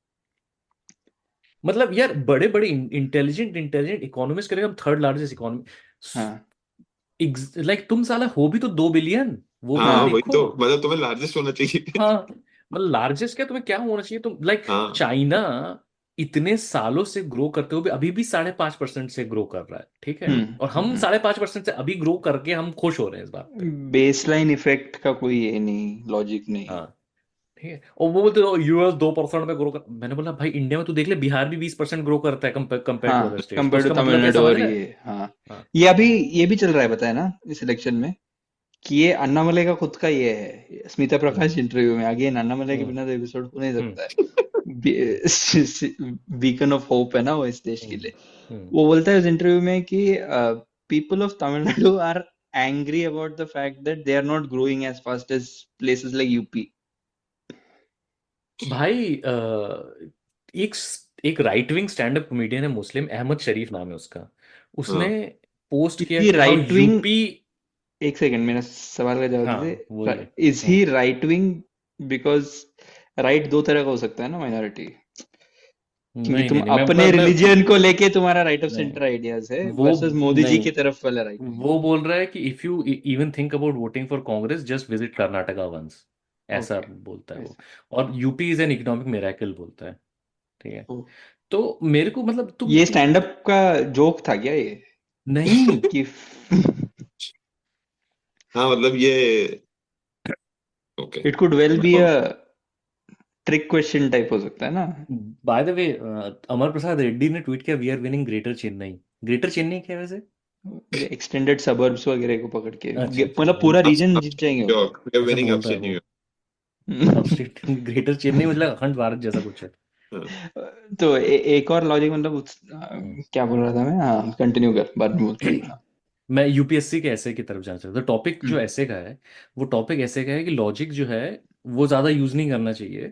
मतलब यार बड़े बड़े इंटेलिजेंट इंटेलिजेंट इकोनॉमिस्ट करेगा, हम थर्ड लार्जेस्ट इकोनॉमी, हाँ लाइक तुम साला हो भी तो 2 बिलियन, वो भी तो हाँ वही देखो। तो, मतलब तुम्हें लार्जेस्ट होना चाहिए। हाँ, मतलब लार्जेस्ट क्या, तुम्हें क्या होना चाहिए तुम, लाइक हाँ। चाइना इतने सालों से ग्रो करते हुए अभी भी 5.5% से ग्रो कर रहा है, ठीक है, और हम हम्म। 5.5% से अभी ग्रो करके हम खुश हो रहे हैं इस बात पे। बेसलाइन इफेक्ट का कोई ये नहीं, लॉजिक नहीं। हाँ ठीक है, और वो बोलते यूएस 2% में ग्रो कर, मैंने बोला भाई इंडिया में तो देख ले, बिहार भी 20% ग्रो करता है कंपेयर हाँ, टू अदर स्टेट्स, तो कंपेयर टू उसका मतलब क्या तमिलनाडु समझ और रहे हैं। ये, हाँ। हाँ ये भी चल रहा है, पता है ना, इस इलेक्शन में, कि ये अन्नामलई का खुद का ये है, स्मिता हम्म प्रकाश इंटरव्यू में आगे, अन्नामलई के हम्म बिना तो एपिसोड हो नहीं हम्म सकता है। बीकन ऑफ होप है ना वो इस देश के हम्म लिए। हम्म। वो बोलता है उस इंटरव्यू में कि people of Tamil Nadu are angry about the fact that they are not growing as fast as places like UP. भाई एक एक right wing stand up comedian है, मुस्लिम, अहमद शरीफ नाम है उसका, उसने हाँ पोस्ट इज किया ही कि हाउ राइट विंग, यूपी। एक सेकंड मेरा सवाल का जवाब हाँ दीजिए, वही है। Is he right wing because right दो तरह का हो सकता है ना, माइनॉरिटी, क्योंकि नहीं तुम नहीं नहीं, अपने मैं रिलीजियन को लेके तुम्हारा राइट ऑफ नहीं, सेंटर आइडियाज है वो वर्सेस मोदी जी नहीं, की तरफ वाला राइट विंग। वो बोल रहा है कि if you even think about voting for Congress just visit Karnataka once, ऐसा ओके, बोलता है वो। ऐसा। और UP is an economic miracle बोलता है, ठीक है। ओ, तो मेरे को मतलब ये स्टैंड अप का जोक था क्या ये, नहीं, कि हाँ मतलब ये okay. It could well be a trick question type हो सकता है ना। By the way Amar Prasad Reddy ने ट्वीट किया we are winning greater Chennai. Greater Chennai क्या है वैसे? एक्सटेंडेड सबर्ब्स वगैरह को पकड़ के, अच्छा अच्छा मतलब अच्छा, पूरा रीजन जीत अपस्टेट जाएंगे वो। न्यूयॉर्क, वी आर ऐसा विनिंग बोल रहा है अपस्टेट वो। न्यूयॉर्क। अपस्टेट ग्रेटर चेन्नई मतलब अखंड भारत जैसा कुछ है। हाँ। तो एक और लॉजिक, मतलब हम्म। क्या बोल रहा था मैं, हाँ कंटिन्यू कर, बाद में बोलते हैं, हाँ। मैं यूपीएससी के ऐसे की तरफ जाना चाहता हूँ, टॉपिक हम्म जो ऐसे का है, वो टॉपिक ऐसे का है कि लॉजिक जो है वो ज्यादा यूज नहीं करना चाहिए,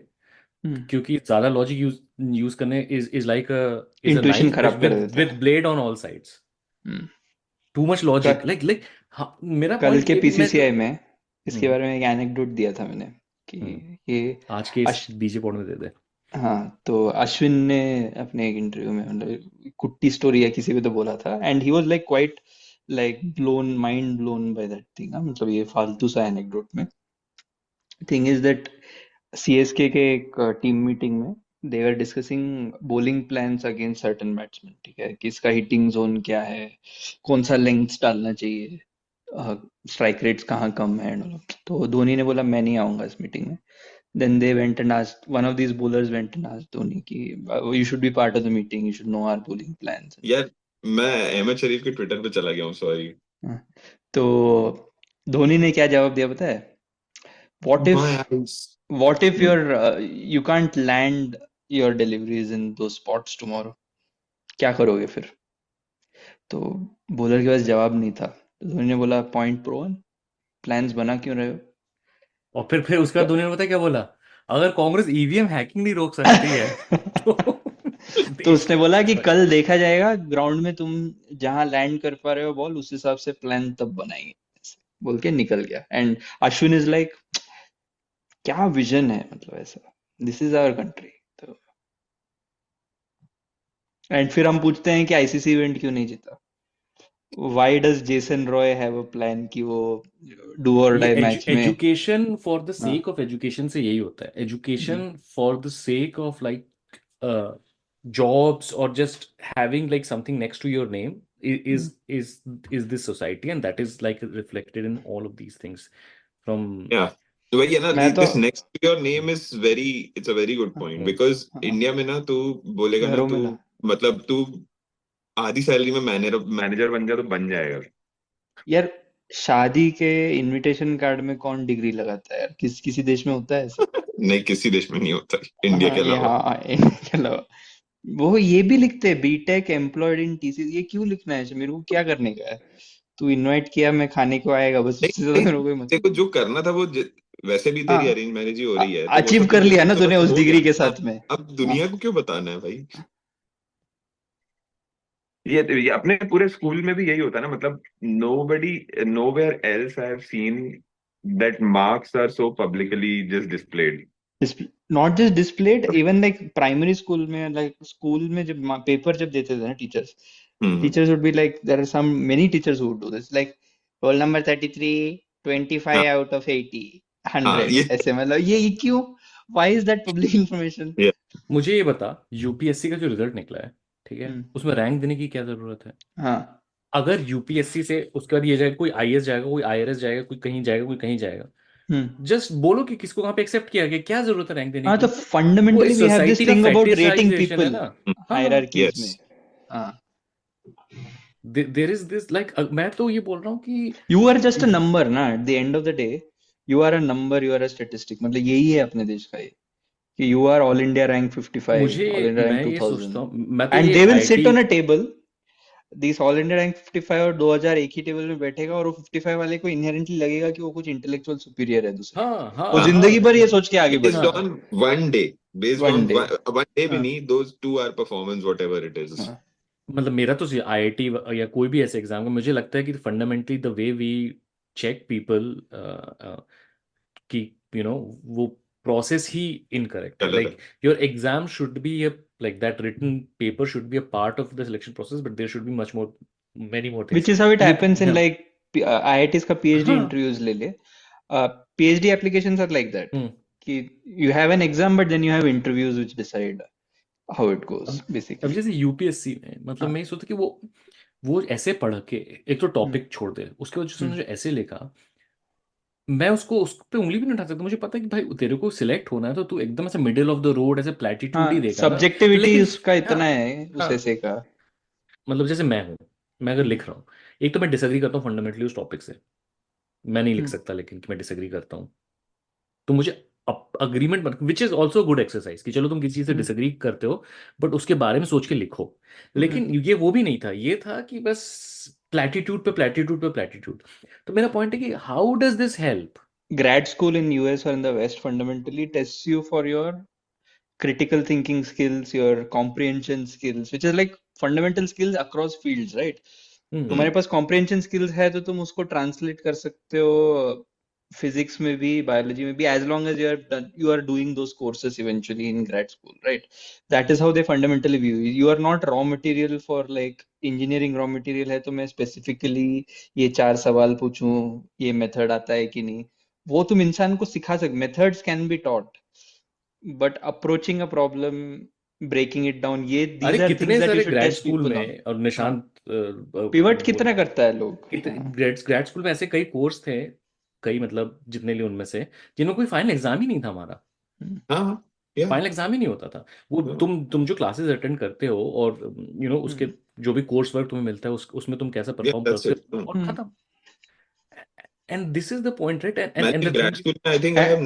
हम्म। क्योंकि ज्यादा लॉजिक यूज यूज करने is like is a intuition knife खराब कर देता विद है। Blade on all sides. Hmm. Too much logic, क- लाइक हाँ, मेरा कल पॉइंट के ये भी मैं तो। पीसीसीआई में इसके हम्म बारे में एक एनेक्डोट दिया था मैंने, कि हम्म। ये आज के इस अश, बीजे पॉइंट में दे दे। हाँ, तो अश्विन ने अपने एक इंटरव्यू में, मतलब कुट्टी स्टोरी या किसी पे तो बोला था, and he was like quite, like blown, mind blown by that thing, मतलब ये फालतू सा एनेक्डोट में। थिंग इज दैट सीएसके के एक टीम मीटिंग में they were discussing bowling plans against certain batsman, ठीक है, कि इसका हिटिंग जोन क्या है, कौन सा लेंथ्स डालना चाहिए, स्ट्राइक रेट्स कहाँ कम है and all। तो धोनी ने बोला मैं नहीं आऊंगा इस मीटिंग में, then they went and asked, one of these bowlers went and asked Dhoni कि you should be part of the meeting, you should know our bowling plans. यार मैं अहमद शरीफ के ट्विटर पे चला गया हूँ, सॉरी। हाँ, तो धोनी ने क्या जवाब दिया पता है? What if My eyes. you can't land your deliveries in those spots tomorrow? क्या करोगे फिर? तो बॉलर के पास जवाब नहीं था, तो धोनी ने बोला पॉइंट प्रो वन, प्लान्स बना क्यों रहे हो? और फिर उसका धोनी ने पता है क्या बोला? अगर कांग्रेस ईवीएम हैकिंग नहीं रोक सकती है तो उसने बोला कि कल देखा जाएगा, ग्राउंड में तुम जहां लैंड कर पा रहे हो बॉल, उस हिसाब से प्लान तब बनाएंगे, ऐसे बोल के निकल गया। एंड अश्विन इज लाइक, क्या विजन है, मतलब ऐसा, दिस इज आवर कंट्री। तो एंड फिर हम पूछते हैं कि आईसीसी इवेंट क्यों नहीं जीता? Why does Jason Roy have a plan कि वो डू और डाई मैच में? Education for the sake of education से यही होता है। Education for the sake of like jobs or just having like something next to your name is this society, and that is like reflected in all of these things from Yeah. तो वही है ना, मैं तो this next to your name is it's a very good point, because India में ना तू बोलेगा ना, घरों में तू ना, मतलब तू आधी सैलरी में मैनेजर बन गया तो बन जाएगा। यार शादी के इनविटेशन कार्ड में कौन डिग्री लगाता है यार? किसी देश में होता है ऐसा? नहीं, किसी देश में नहीं होता, इंडिया के अलावा। हाँ, इंडिया के अलावा। वो ये भी लिखते हैं बीटेक एम्प्लॉयड इन टीसीएस, ये क्यों लिखना है? मेरे को क्या करने का है? तू इनवाइट किया, मैं खाने को आएगा बस, उससे ज्यादा मेरे को कोई मतलब देखो, जो करना था वो वैसे भी तेरी हाँ, अरेंज मैरिज ही हो रही है, तो वो अचीव सब कर लिया ना सब तूने उस हो डिग्री गया। के साथ में। अब दुनिया को क्यों बताना है भाई? ये अपने पूरे स्कूल में भी यही होता है ना, मतलब nowhere else I have seen that marks are so publicly just displayed. Not just displayed, even like primary school में, लाइक स्कूल में जब पेपर जब देते थे ना teachers would be like, there are some many teachers who would do this, like roll number 33 25 out of 80 100, ऐसे, मतलब ये क्यों? Why is that public information? मुझे ये बता, यूपीएससी का जो रिजल्ट निकला है, ठीक है, उसमें रैंक देने की क्या जरूरत है? हाँ, अगर यूपीएससी से उसके बाद ये जाएगा, कोई आईएएस जाएगा, कोई आईआरएस जाएगा, कोई कहीं जाएगा, कोई कहीं जाएगा, जस्ट बोलो कि किसको कहाँ पे एक्सेप्ट किया गया, क्या जरूरत है रैंक देने हाँ, की? तो fundamentally we have this thing about rating people, hierarchies में। हाँ, Yes. There is this like, मैं तो ये बोल रहा हूँ कि you are just a number ना, at the end of the day you are a number, you are a statistic, मतलब यही है अपने देश का ये, कि you are all India rank 55, all India rank मैं ये सोचता 2000, हूँ, मैं तो एंड ये they will IIT sit on a table, this all India rank 55 और 2000 एक ही टेबल में बैठेगा, और वो 55 वाले को इनहेरेंटली लगेगा कि वो कुछ इंटेलेक्चुअल सुपीरियर है दूसरे, वो जिंदगी भर ये सोच के आगे Based बढ़ेगा। on one day, based One on day. one day भी हाँ, नहीं, those 2 hour performance, whatever it is. हाँ, मतलब मेरा तो आईआईटी या कोई भी ऐसे एग्जाम का मुझे लगता है कि fundamentally the way we check people कि वो प्रोसेस ही इनकरेक्ट है। गलत है। Like your exam should be like that written paper should be a part of the selection process, but there should be many more things. which is how it happens in like IITs का PhD हाँ, interviews ले ले, PhD applications are like that, कि you have an exam but then you have interviews which decide how it goes basically. अब जैसे UPSC में मतलब मैं ये सोचता कि वो ऐसे पढ़ के एक तो टॉपिक छोड़ दे, उसके बाद जो ऐसे लिखा, मैं उस पे उंगली भी नहीं उठा सकता। मुझे पता है कि भाई तेरे को सिलेक्ट होना है तो तू एकदम ऐसे मिडिल ऑफ द रोड ऐसे प्लैटिट्यूड ही देगा ना। सब्जेक्टिविटी लेकिन उसका इतना है उस हाँ, ऐसे का, मतलब जैसे मैं अगर लिख रहा हूँ, एक तो मैं डिसएग्री करता हूँ फंडामेंटली उस टॉपिक से, मैं नहीं लिख सकता, लेकिन कि मैं डिसएग्री करता हूँ तो मुझे अग्रीमेंट बन, which is also good exercise कि चलो तुम किसी से डिसएग्री करते हो बट उसके बारे में सोच के लिखो। लेकिन ये वो भी नहीं था, ये था कि बस प्लैटिट्यूड पे प्लैटिट्यूड पे प्लैटिट्यूड। तो मेरा पॉइंट है कि how does this help? grad school in US or in the West fundamentally tests you for your critical thinking skills, your comprehension skills, which is like fundamental skills across fields, right? तुम्हारे पास comprehension skills है तो तुम उसको translate कर सकते हो physics में भी, biology में भी, as long as you are doing those courses eventually in grad school, right? That is how they fundamentally view you. You are not raw material for like engineering raw material है तो मैं specifically ये 4 सवाल पूछूं, ये method आता है कि नहीं, वो तुम इंसान को सिखा सकते, methods can be taught, but approaching a problem, breaking it down, ये these अरे are कितने things that सारे you should grade test school people on. में, और निशांत पिवट कितना करता है लोग, ग्रेड स्कूल में ऐसे कई कोर्स थे, कई मतलब जितने लिए उनमें से जिनमें कोई फाइनल एग्जाम ही नहीं था हमारा। हाँ या फाइनल एग्जाम ही नहीं होता था वो। तुम जो क्लासेस अटेंड करते हो और उसके जो भी कोर्स वर्क तुम्हें मिलता है उसमें तुम कैसा या परफॉर्म दैट्स करते इट। हो और खत्म। And this is the point, right? And मैं and the grade thing, school में I think I have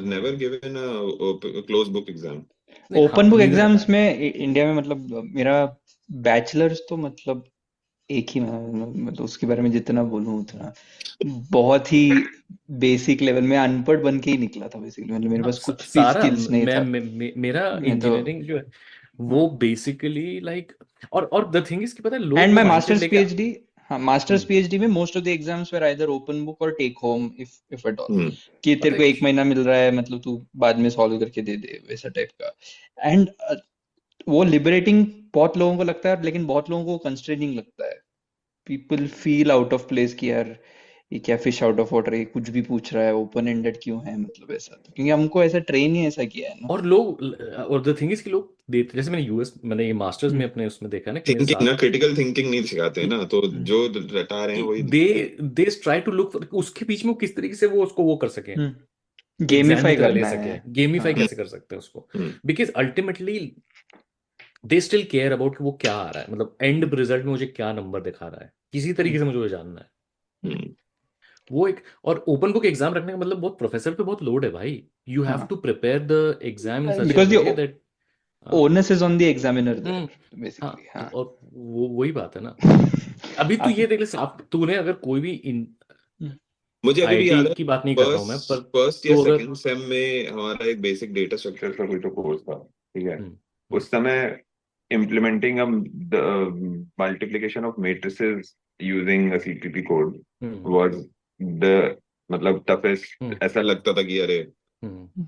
never given a close book exam. हाँ, ओपन बुक नीदर है। एग्जाम्स में इंडिया में मतलब मेरा बैचलर्स तो मतलब एक ही मतलब उसके बारे में जितना बोलूं उतना बहुत ही बेसिक लेवल में अनपढ़ बन के ही निकला था बेसिकली। मतलब मेरे हाँ, पास कुछ भी सारा स्किल्स नहीं था। मेरा मैं तो इंजीनियरिंग जो है वो बेसिकली लाइक, और द थिंग इज कि पता है एंड लोग वो माय माइंडसेट मास्टर्स लेके पीएचडी, हाँ मास्टर्स हम्म, पीएचडी में most of the exams were either open book और take home if at all, hmm कि पता तेरे है को एक महीना मिल रहा है मतलब तू बाद में सॉल्व करके दे दे वैसा टाइप का। एंड वो लिबरेटिंग बहुत लोगों को लगता है लेकिन बहुत लोगों को कंस्ट्रेनिंग लगता है। People feel out of place कि यार ये क्या फिश आउट ऑफ वाटर, ये कुछ भी पूछ रहा है, ओपन एंडेड क्यों है, मतलब ऐसा तो क्योंकि हमको ऐसा ट्रेन ही ऐसा किया है ना। और लोग, और द थिंग इज कि लोग देते, जैसे मैंने यूएस, मैंने ये मास्टर्स में हम्म अपने उसमें देखा ना कि मेरे थिंकिंग ना, साथ क्रिटिकल थिंकिंग नहीं सिखाते ना, तो हम्म जो रटा रहे हैं वही दे दे ट्राई टू लुक उसके बीच में वो किस तरीके से वो उसको वो कर सके, एग्जाम की गेमिफाई तरह ले करना है। सके, गेमिफाई हाँ कैसे कर सकते हैं उसको। Hmm because ultimately they still care about कि वो क्या आ रहा है, मतलब एंड रिजल्ट में मुझे क्या नंबर दिखा रहा है, किसी तरीके से मुझे वो जानना है। हम्म वो एक, और ओपन बुक एग्जाम रखने का मतलब बहुत प्रोफेसर पे बहुत लोड है भाई। यू हैव हाँ to prepare the exam in such a because the way that, onus is on the examiner there hmm, basically। हाँ, तो हाँ और वो वही बात है ना। अभी तू आप ये देख ले साहब, तूने अगर कोई भी मुझे अभी भी आईआईटी याद है की बात नहीं कर रहा हूँ मैं, पर फर्स्ट या तो अगर सेकंड सेम में हमारा एक बेसिक डेटा स्ट्रक्चर का कोई तो कोर्स था, ठीक है। हम्म, उस समय implementing the multiplication of matrices using a CPP code hmm, was the मतलब टफेस्ट। हम्म, ऐसा लगता था कि अरे हम्म,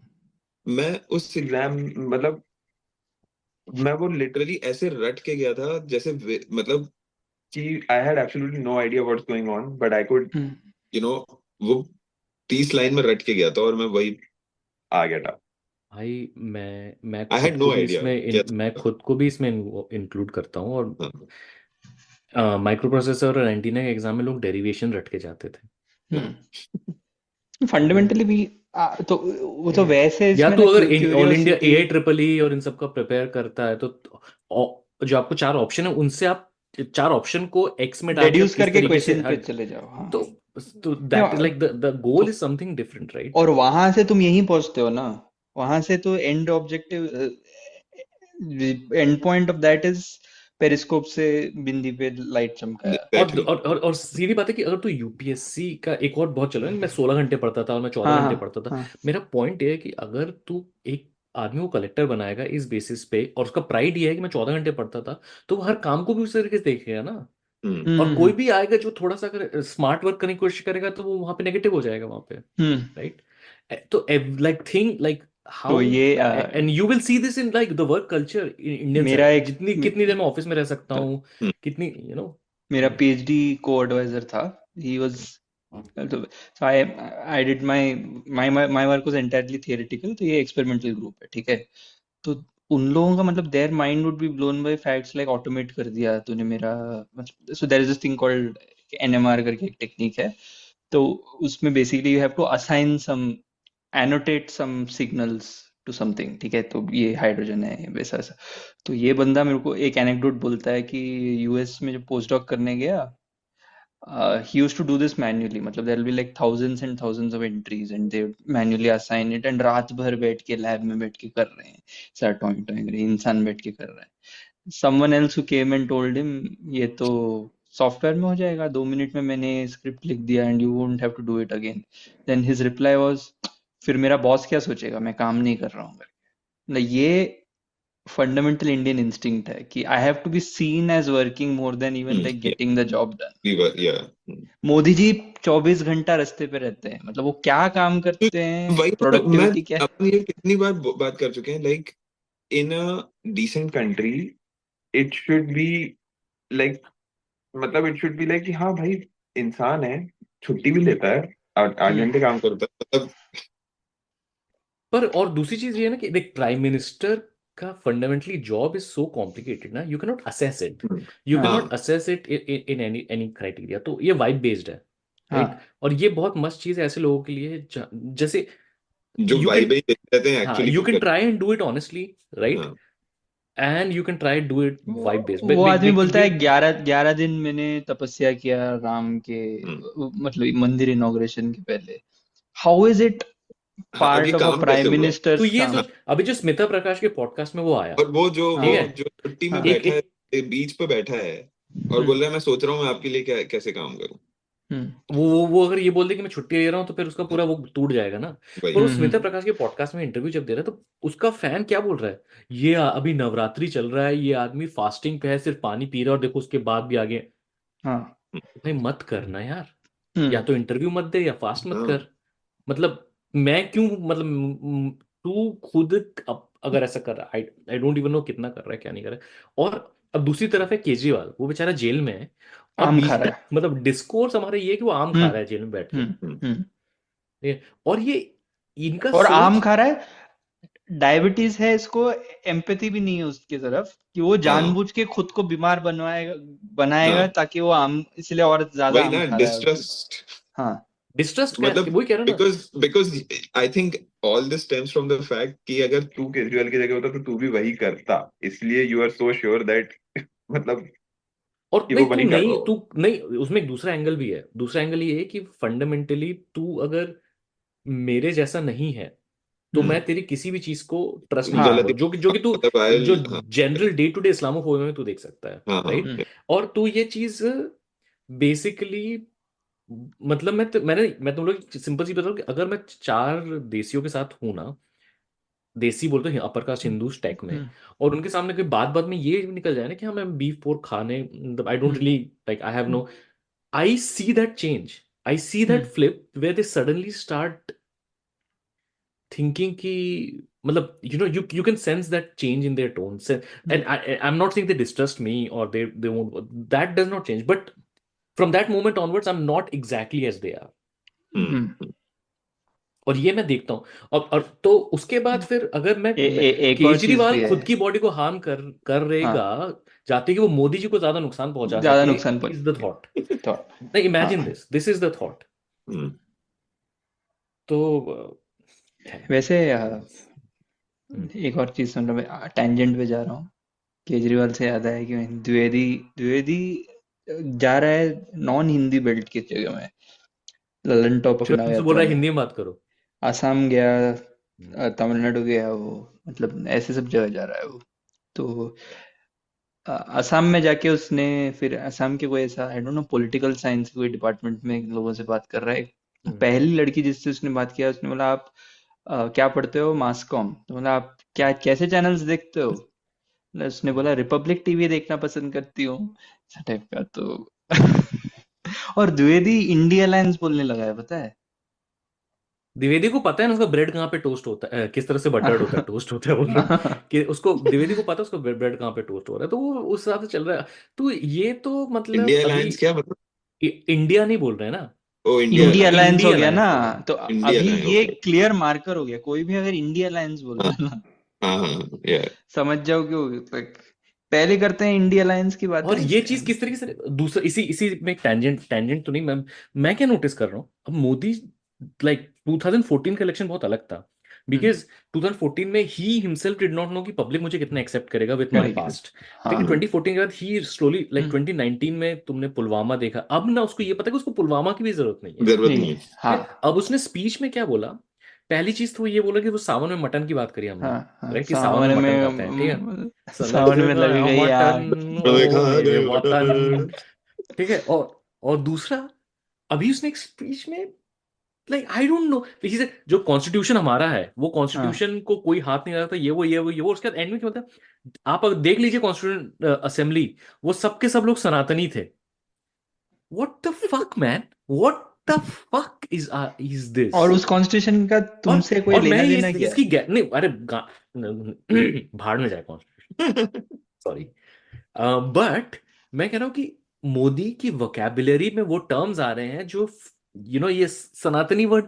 मैं उस एग्जाम मतलब मैं वो लिटरली ऐसे रट के गया था जैसे मतलब कि I had absolutely no idea what's going on but I could you know वो 30 लाइन में रट के गया था और मैं वही आ गया था। भाई मैं आई हैड खुद नो को भी आइडिया इसमें क्या मैं था। खुद को भी इसमें इंक्लूड करता हूँ, और हाँ, माइक्रो प्रोसेसर और एंटीना के एग्जाम में लोग डेरिवेशन रट के जाते थे। हाँ, वो फंडामेंटली भी तो वो तो वैसे या इसमें तो ना अगर all India curiosity AI triple E और इन सब का प्रिपेयर करता है तो जो आपको चार ऑप्शन है उनसे आप चार ऑप्शन को एक्स में डाल के आप डेड्यूस किस करके तरीके से क्वेश्चन पे हर, चले जाओ। हाँ तो दैट नहीं, लाइक द गोल तो इज समथिंग डिफरेंट, राइट? और वहां से तुम यहीं पहुंचते हो ना, वहां से तो and objective and point of that is periscope से बिंदी पे लाइट चमकाया। एग्जैक्टली। और सीधी बात है कि अगर तो यूपीएससी का एक और बहुत चल रहा है, मैं 16 घंटे पढ़ता था और मैं 14 हाँ घंटे हाँ पढ़ता था। हाँ मेरा पॉइंट ये है कि अगर तू एक आदमी को कलेक्टर बनाएगा इस बेसिस पे, और उसका प्राइड ये है कि मैं 14 घंटे पढ़ता था, तो वो हर काम को भी उस तरीके से देखेगा ना। हम्म और कोई हम्म भी आएगा जो थोड़ा सा अगर स्मार्ट वर्क करने की कोशिश करेगा तो वो वहां पे नेगेटिव हो जाएगा वहां पे, हम्म राइट? तो लाइक थिंग लाइक तो हाउ, ये and you will see this in like the work culture in Indian मेरा साइड, एक जितनी कितनी देर मैं ऑफिस में रह सकता हूँ, हम्म कितनी मेरा पीएचडी को एडवाइजर था। He was so I did my work was entirely theoretical, तो ये experimental group है, ठीक है। तो उन लोगों का मतलब their mind would be blown by facts like automate कर दिया तूने मेरा मतलब। so there is this thing called NMR करके एक टेक्निक है। तो उसमें basically you have to assign some annotate some signals to something, ठीक है। तो ये हाइड्रोजन है वैसा ऐसा। तो ये बंदा मेरे को एक एनेक्डोट बोलता है कि यूएस में जब पोस्ट डॉक करने गया, he used to do this manually, मतलब there will be like thousands and thousands of entries and they would manually assign it, and रात भर बैठ के लैब में बैठ के कर रहे हैं सर, टॉइंग टॉइंग इंसान बैठ के कर रहे हैं। someone else who came and told him ये तो सॉफ्टवेयर में हो जाएगा, 2 मिनट में मैंने स्क्रिप्ट लिख दिया and you won't have to do it again। then his reply was फिर मेरा बॉस क्या सोचेगा, मैं काम नहीं कर रहा हूँ करके। मतलब ये फंडामेंटल इंडियन इंस्टिंक्ट है कि I have to be seen as working more than even like या गेटिंग द जॉब डन। या मोदी जी 24 घंटा रास्ते पे रहते हैं, मतलब वो क्या काम करते हैं, वही तो मैं प्रोडक्टिविटी क्या है। अपन ये कितनी बार बात कर चुके हैं like in a decent country it should be like मतलब इट शुड बी लाइक कि हाँ भाई इंसान है, छुट्टी भी लेता है, 8 घंटे काम करता है मतलब। पर और दूसरी चीज ये है ना कि देख, प्राइम मिनिस्टर का fundamentally job is so complicated ना, you can not assess it, you can हाँ not assess it in any any criteria. तो ये वाइब बेस्ड है, राइट? हाँ और ये बहुत मस्त चीज है ऐसे लोगों के लिए जैसे जो you भाई can भाई देखते रहते हैं हाँ एक्चुअली you कुछ can try and do it honestly, right? हाँ And you can try do it vibe based. वो आदमी बोलता है Give 11 दिन मैंने तपस्या किया राम के मतलब मंदिर इनॉग्रेशन के पहले. हाउ इज इट हाँ, अब ये पार्ट ऑफ अ काम प्राइम कैसे हुआ? तो मिनिस्टर्स ये काम? सोच, अभी जो स्मिता प्रकाश के पॉडकास्ट में वो आया, और वो जो हाँ ठीक है, जो छुट्टी में हाँ एक बैठा एक है बीच पे बैठा है और बोल रहा है मैं सोच रहा हूँ मैं आपके लिए क्या कैसे काम करूँ। वो अगर ये बोल दे कि मैं छुट्टी ले रहा हूँ तो फिर उसका पूरा वो टूट जाएगा ना। वही पर वो स्मिता प्रकाश के पॉडकास्ट में इंटरव्यू जब दे रहा है तो उसका फैन क्या बोल रहा है, ये अभी नवरात्रि चल रहा है, ये आदमी फास्टिंग पे है, सिर्फ पानी पी रहा है और देखो उसके बाद भी आगे। हाँ भाई मत करना यार, या हम्म तो इंटरव्यू मत दे या फास्ट मत हाँ कर। मतलब मैं क्यों, मतलब तू खुद अगर ऐसा कर रहा है, आई डोंट इवन नो कितना कर रहा है क्या नहीं कर रहा है। और अब दूसरी तरफ है केजरीवाल, वो बेचारा जेल में है और आम खा रहा है. मतलब डिस्कोर्स हमारे ये है कि वो आम खा रहा है जेल में बैठ के। हम्म. और ये इनका और आम सोच, खा रहा है, डायबिटीज है इसको, एम्पैथी भी नहीं है उसकी तरफ कि वो हाँ जानबूझ के खुद को बीमार बनाएगा हाँ ताकि वो आम, इसलिए और ज्यादा वही आम ना खा रहा है. डिस्ट्रस्ट हाँ डिस्ट्रस्ट मतलब वही कह रहा हूँ ना। Because I think all this stems from the fact कि अगर तू केजरीवाल की जगह होता तो तू भी वही करता, इसलिए you are so sure that मतलब और कि नहीं वो वही कर रहा हो। तू नहीं, उसमें एक दूसरा एंगल भी है। दूसरा एंगल ये है कि फंडामेंटली तू अगर मेरे जैसा नहीं है तो मैं तेरी किसी भी चीज को ट्रस्ट नहीं हाँ करूंगा, गलती जो कि तू, मतलब जो हाँ general day to day islamophobia में तू देख सकता है, हाँ हाँ राइट। और तू ये चीज बेसिकली, मतलब मैं तुम लोग सिंपल सी बताऊं कि अगर मैं 4 देसियों के साथ हूं ना, देसी बोलते हैं अपर कास्ट हिंदू टैग में, और उनके सामने कोई बात बात में ये निकल जाए ना कि हाँ मैं बीफ पोर्क खाने, मतलब I don't really like, I have no, I see that change, I see that flip where they suddenly start thinking कि, मतलब you can sense that change in their tone, and I am not saying they distrust me और they won't, that does not change, but from that moment onwards I am not exactly as they are. और ये मैं देखता हूँ। और तो उसके बाद फिर अगर मैं एक और चीज केजरीवाल भी है. खुद की बॉडी को हार्म कर रहेगा हाँ जाते कि वो मोदी जी को ज्यादा नुकसान पहुंचा ज्यादा सके, नुकसान इज द थॉट। तो नहीं, इमेजिन हाँ दिस इज द थॉट। तो है। वैसे एक और चीज सुन रहा, मैं टेंजेंट पे जा रहा हूँ. केजरीवाल से याद आया कि द्विवेदी द्विवेदी जा रहा है नॉन हिंदी बेल्ट की जगह में, ललन टॉप और फिर चुनाव हमसे बोल यात्रा रहा है में. हिंदी में बात करो। आसाम गया, तमिलनाडु गया, वो मतलब ऐसे सब जगह जा रहा है वो. तो असम में जाके उसने फिर असम के कोई ऐसा आई डोंट नो पॉलिटिकल साइंस कोई डिपार्टमेंट में लोगों से बात कर रहा है. पहली लड़की जिससे उसने बात किया, उसने बोला आप क्या पढ़ते हो? मास कॉम. तो बोला आप क्या कैसे चैनल्स देखते हो? उसने बोला रिपब्लिक टीवी देखना पसंद करती हूँ, ऐसा टाइप का. तो और द्विवेदी इंडिया अलायंस बोलने लगा है, पता है. द्विवेदी को पता है ना उसका ब्रेड कहाँ पे टोस्ट होता है, किस तरह से बटर्ड होता है, टोस्ट होता है बोल रहा हूँ कि उसको, द्विवेदी को पता है उसको ब्रेड कहाँ पे टोस्ट हो रहा है, तो वो उस हिसाब से चल रहा है। तो ये तो मतलब इंडिया अभी अलायंस क्या मतलब? इंडिया नहीं बोल रहे हैं ना, ओ India India alliance, alliance India हो गया ना, अलायंस बोल रहे हैं। तो इंडिया अभी अलायंस ये ओके। क्लियर मार्कर हो गया. कोई भी अगर इंडिया अलायंस बोल हाँ रहा है ना, हाँ हाँ यार समझ जाओ क्यों. पहले करते हैं इंडिया अलायंस की और बातें. ये चीज किस तरीके से, दूसरा इसी इसी में एक टेंजेंट तो नहीं, मैं क्या नोटिस कर रहा हूँ अब, मोदी लाइक 2014 का इलेक्शन बहुत अलग था, बिकॉज 2014 में he himself did not know कि पब्लिक मुझे कितना एक्सेप्ट करेगा विद माय करेक्ट. पास्ट। हाँ लेकिन 2014 के बाद ही स्लोली, लाइक 2019 में तुमने पुलवामा देखा, अब ना उसको ये पता है कि उसको पुलवामा की भी जरूरत नहीं है। जरूरत नहीं नहीं है. है। हाँ अब उसने स्पीच में क्या बोला, पहली चीज तो ये बोला कि वो सावन में मटन की बात करी हमने, हाँ हाँ. राइट, कि सावन में सावन मटन खाते हैं, ठीक है, में लग सावन में गया लगेगा ये आग. मटन हमें ओ खा मेरे गए वतन, मटन। ठीक है। और दूसरा, अभी उसने एक स्पीच में, लाइक आई डोंट नो, देखिए जो कॉन्स्टिट्यूशन हमारा है वो हाँ कॉन्स्टिट्यूशन को कोई हाथ नहीं लगाता, ये वो उसके बाद एंड में क्या होता है, आप अगर देख लीजिए कॉन्स्टिट्यूशन असेंबली, वो सबके सब लोग सनातनी थे। What the fuck man, what the fuck is this. और उस कॉन्स्टिट्यूशन का और तुमसे कोई और मैं लेना ये देना क्या है? इसकी नहीं, अरे भाड़ में जाए कॉन्स्टिट्यूशन, सॉरी। बट मैं कह रहा हूं कि मोदी की वोकैबुलरी में वो टर्म्स आ रहे हैं जो, ये सनातनी वर्ड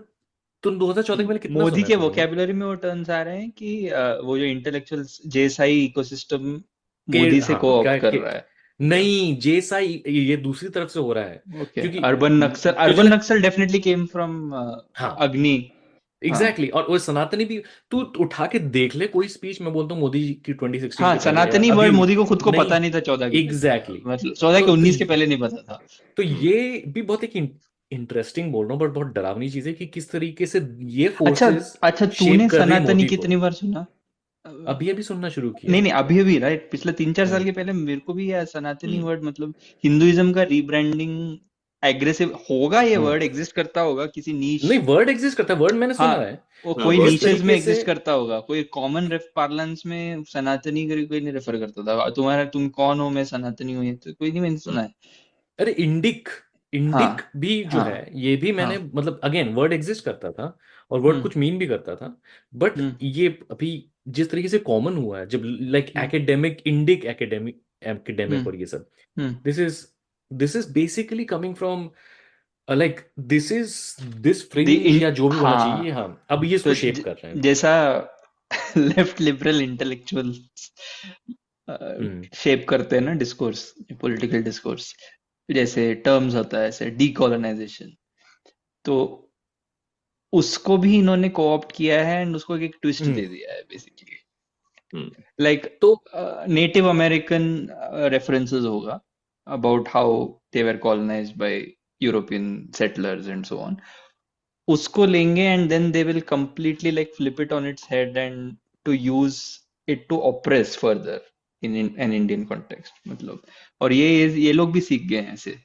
तुम 2014 के पहले कितना मोदी सुना है के तुम लोगों ने? वोकैबुलरी में वो टर्म्स आ रहे हैं कि वो जो इंटेलेक्चुअल जेसाई इकोसिस्टम के मोदी से हाँ कोऑप्ट क्या कर के, रहा है. नहीं जैसा ये दूसरी तरफ से हो रहा है, ओके. क्योंकि अर्बन पिछले, नक्सल डेफिनेटली केम फ्रॉम हाँ अग्नि एग्जैक्टली और वो सनातनी भी तू उठा के देख ले कोई स्पीच, मैं बोलता हूँ मोदी जी की 2016 हाँ, के पहले या सनातनी अभी वर्ड मोदी को खुद को नहीं, पता नहीं था 14 के पहले, एग्जैक्टली मतलब 14 के तो 19 के पहले नहीं पता था। तो ये भी बहुत एक इंटरेस्टिंग बोल रहा हूँ, बट बहुत डरावनी चीज है कि किस तरीके से ये अच्छा फोर्सेस अच्छा, शेप तूने कर रही सनातनी मोदी को। कितनी बार सुना? अभी अभी सुनना शुरू किया नहीं नहीं, अभी अभी राइट, पिछले 3-4 साल हम्म, के पहले मेरे को भी ये सनातनी हम्म, वर्ड मतलब हिंदुइज्म का रीब्रांडिंग एग्रेसिव होगा, ये हम्म। वर्ड एग्जिस्ट करता होगा किसी नीश, नहीं वर्ड एग्जिस्ट करता है, वर्ड मैंने हाँ सुना है वो हाँ कोई वर्ड जिस नीशेस में तरीके से। एग्जिस्ट करता होगा, कोई कॉमन पार्लेंस में सनातनी करके कोई नहीं रेफर करता था, तुम्हारा तुम कौन हो, मैं सनातनी हूँ, ये तो कोई नहीं, मैंने सुना है। अरे इंडिक, इंडिक हाँ भी जो हाँ है ये भी हाँ। मैंने मतलब अगेन वर्ड एग्जिस्ट करता था और वर्ड हम्म कुछ मीन भी करता था, बट हम्म ये अभी जिस तरीके से कॉमन हुआ है जब like hmm academic Indic academic academic hmm और ये सब, hmm. This is basically coming from like this fringe या जो भी होना चाहिए, हाँ, हाँ अब ये तो इसको शेप कर रहे हैं। जैसा लेफ्ट लिबरल इंटेलेक्चुअल हम्म शेप करते हैं ना डिस्कोर्स, पॉलिटिकल डिस्कोर्स, जैसे टर्म्स होता है ऐसे डीकोलोनाइजेशन, तो उसको भी इन्होंने कोऑप्ट किया है एंड उसको एक ट्विस्ट दे हम्म, दिया है बेसिकली, हम्म, लाइक तो नेटिव अमेरिकन रेफरेंसेस होगा about how they were colonised by European settlers and so on, उसको लेंगे and then they will completely like flip it on its head and to use it to oppress further in an Indian context, मतलब, और ये लोग भी सीख गए हैं ऐसे।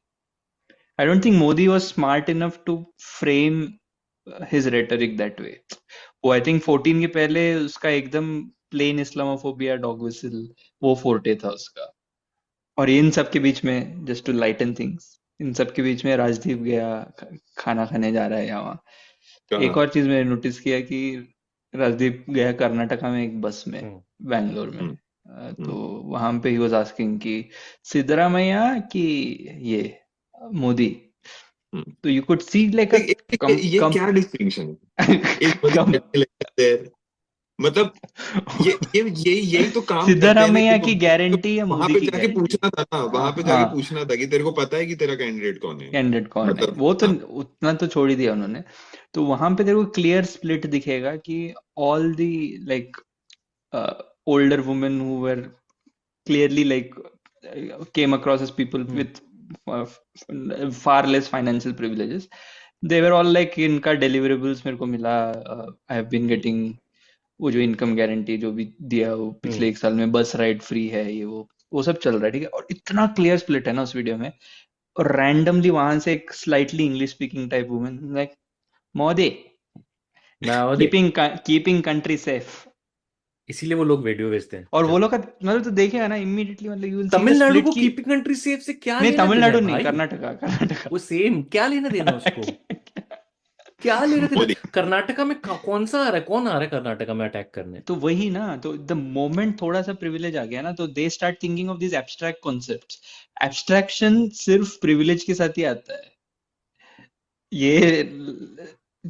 I don't think Modi was smart enough to frame his rhetoric that way. वो I think 14 के पहले उसका एकदम plain Islamophobia dog whistle वो फोर्टे था उसका, और इन सब के बीच में just to lighten things, इन सब के बीच में राजदीप गया खाना खाने जा रहा है यहाँ। कहाँ? एक और चीज मैंने नोटिस किया कि राजदीप गया कर्नाटका में एक बस में, हम्म, बैंगलोर में, हम्म, तो हम्म। वहां पे ही वाज आस्किंग कि सिद्धरामैया कि ये मोदी, हम्म। तो यू कुड सी लाइक अ ये कम क्या डिस्टिंक्शन है? एक बड़ी कम कहने लगते हैं, मतलब यही तो काम करते हैं ना सिद्धरामैया ये की लोग। तो गारंटी या वहां मोदी पे की जाके गारंटी? पूछना था ना, वहां पे जाके हाँ, पूछना था कि तेरे को पता है कि तेरा कैंडिडेट कौन है, कैंडिडेट कौन है, मतलब वो तो हाँ, उतना तो छोड़ ही दिया उन्होंने। तो वहां पे तेरे को क्लियर स्प्लिट दिखेगा कि all the like older women who were clearly like came across as people hmm, with far less financial privileges, they were all like इनका deliverables मेरे को मिला, I have been getting वो जो इनकम गारंटी जो भी दिया वो पिछले हम्म। 1 साल में, बस राइड फ्री है, ये वो सब चल रहा है, ठीक है, और इतना क्लियर स्प्लिट है ना उस वीडियो में, और रैंडमली वहां से एक slightly English speaking type woman like Modi मैं और कीपिंग कंट्री सेफ, इसीलिए वो लोग वीडियो भेजते हैं और वो जब लोग का मतलब तो देखेगा ना इमीडिएटली, मतलब you will see the Tamil Nadu split को की, कीपिंग कंट्री सेफ से क्या नहीं लेना देना तमिलनाडु है नहीं, भाई, कर्नाटका कर्नाटका। वो सेम क्या लेना देना उसको, क्या लेना देना। मोदी। कर्नाटका में कौन सा आ रहा है, कौन आ रहा है कर्नाटका में अटैक करने। तो वही ना, तो द मोमेंट थोड़ा सा प्रिविलेज आ गया ना, तो they start thinking of this abstract concepts, abstraction सिर्फ प्रिविलेज के साथ ही आता है, ये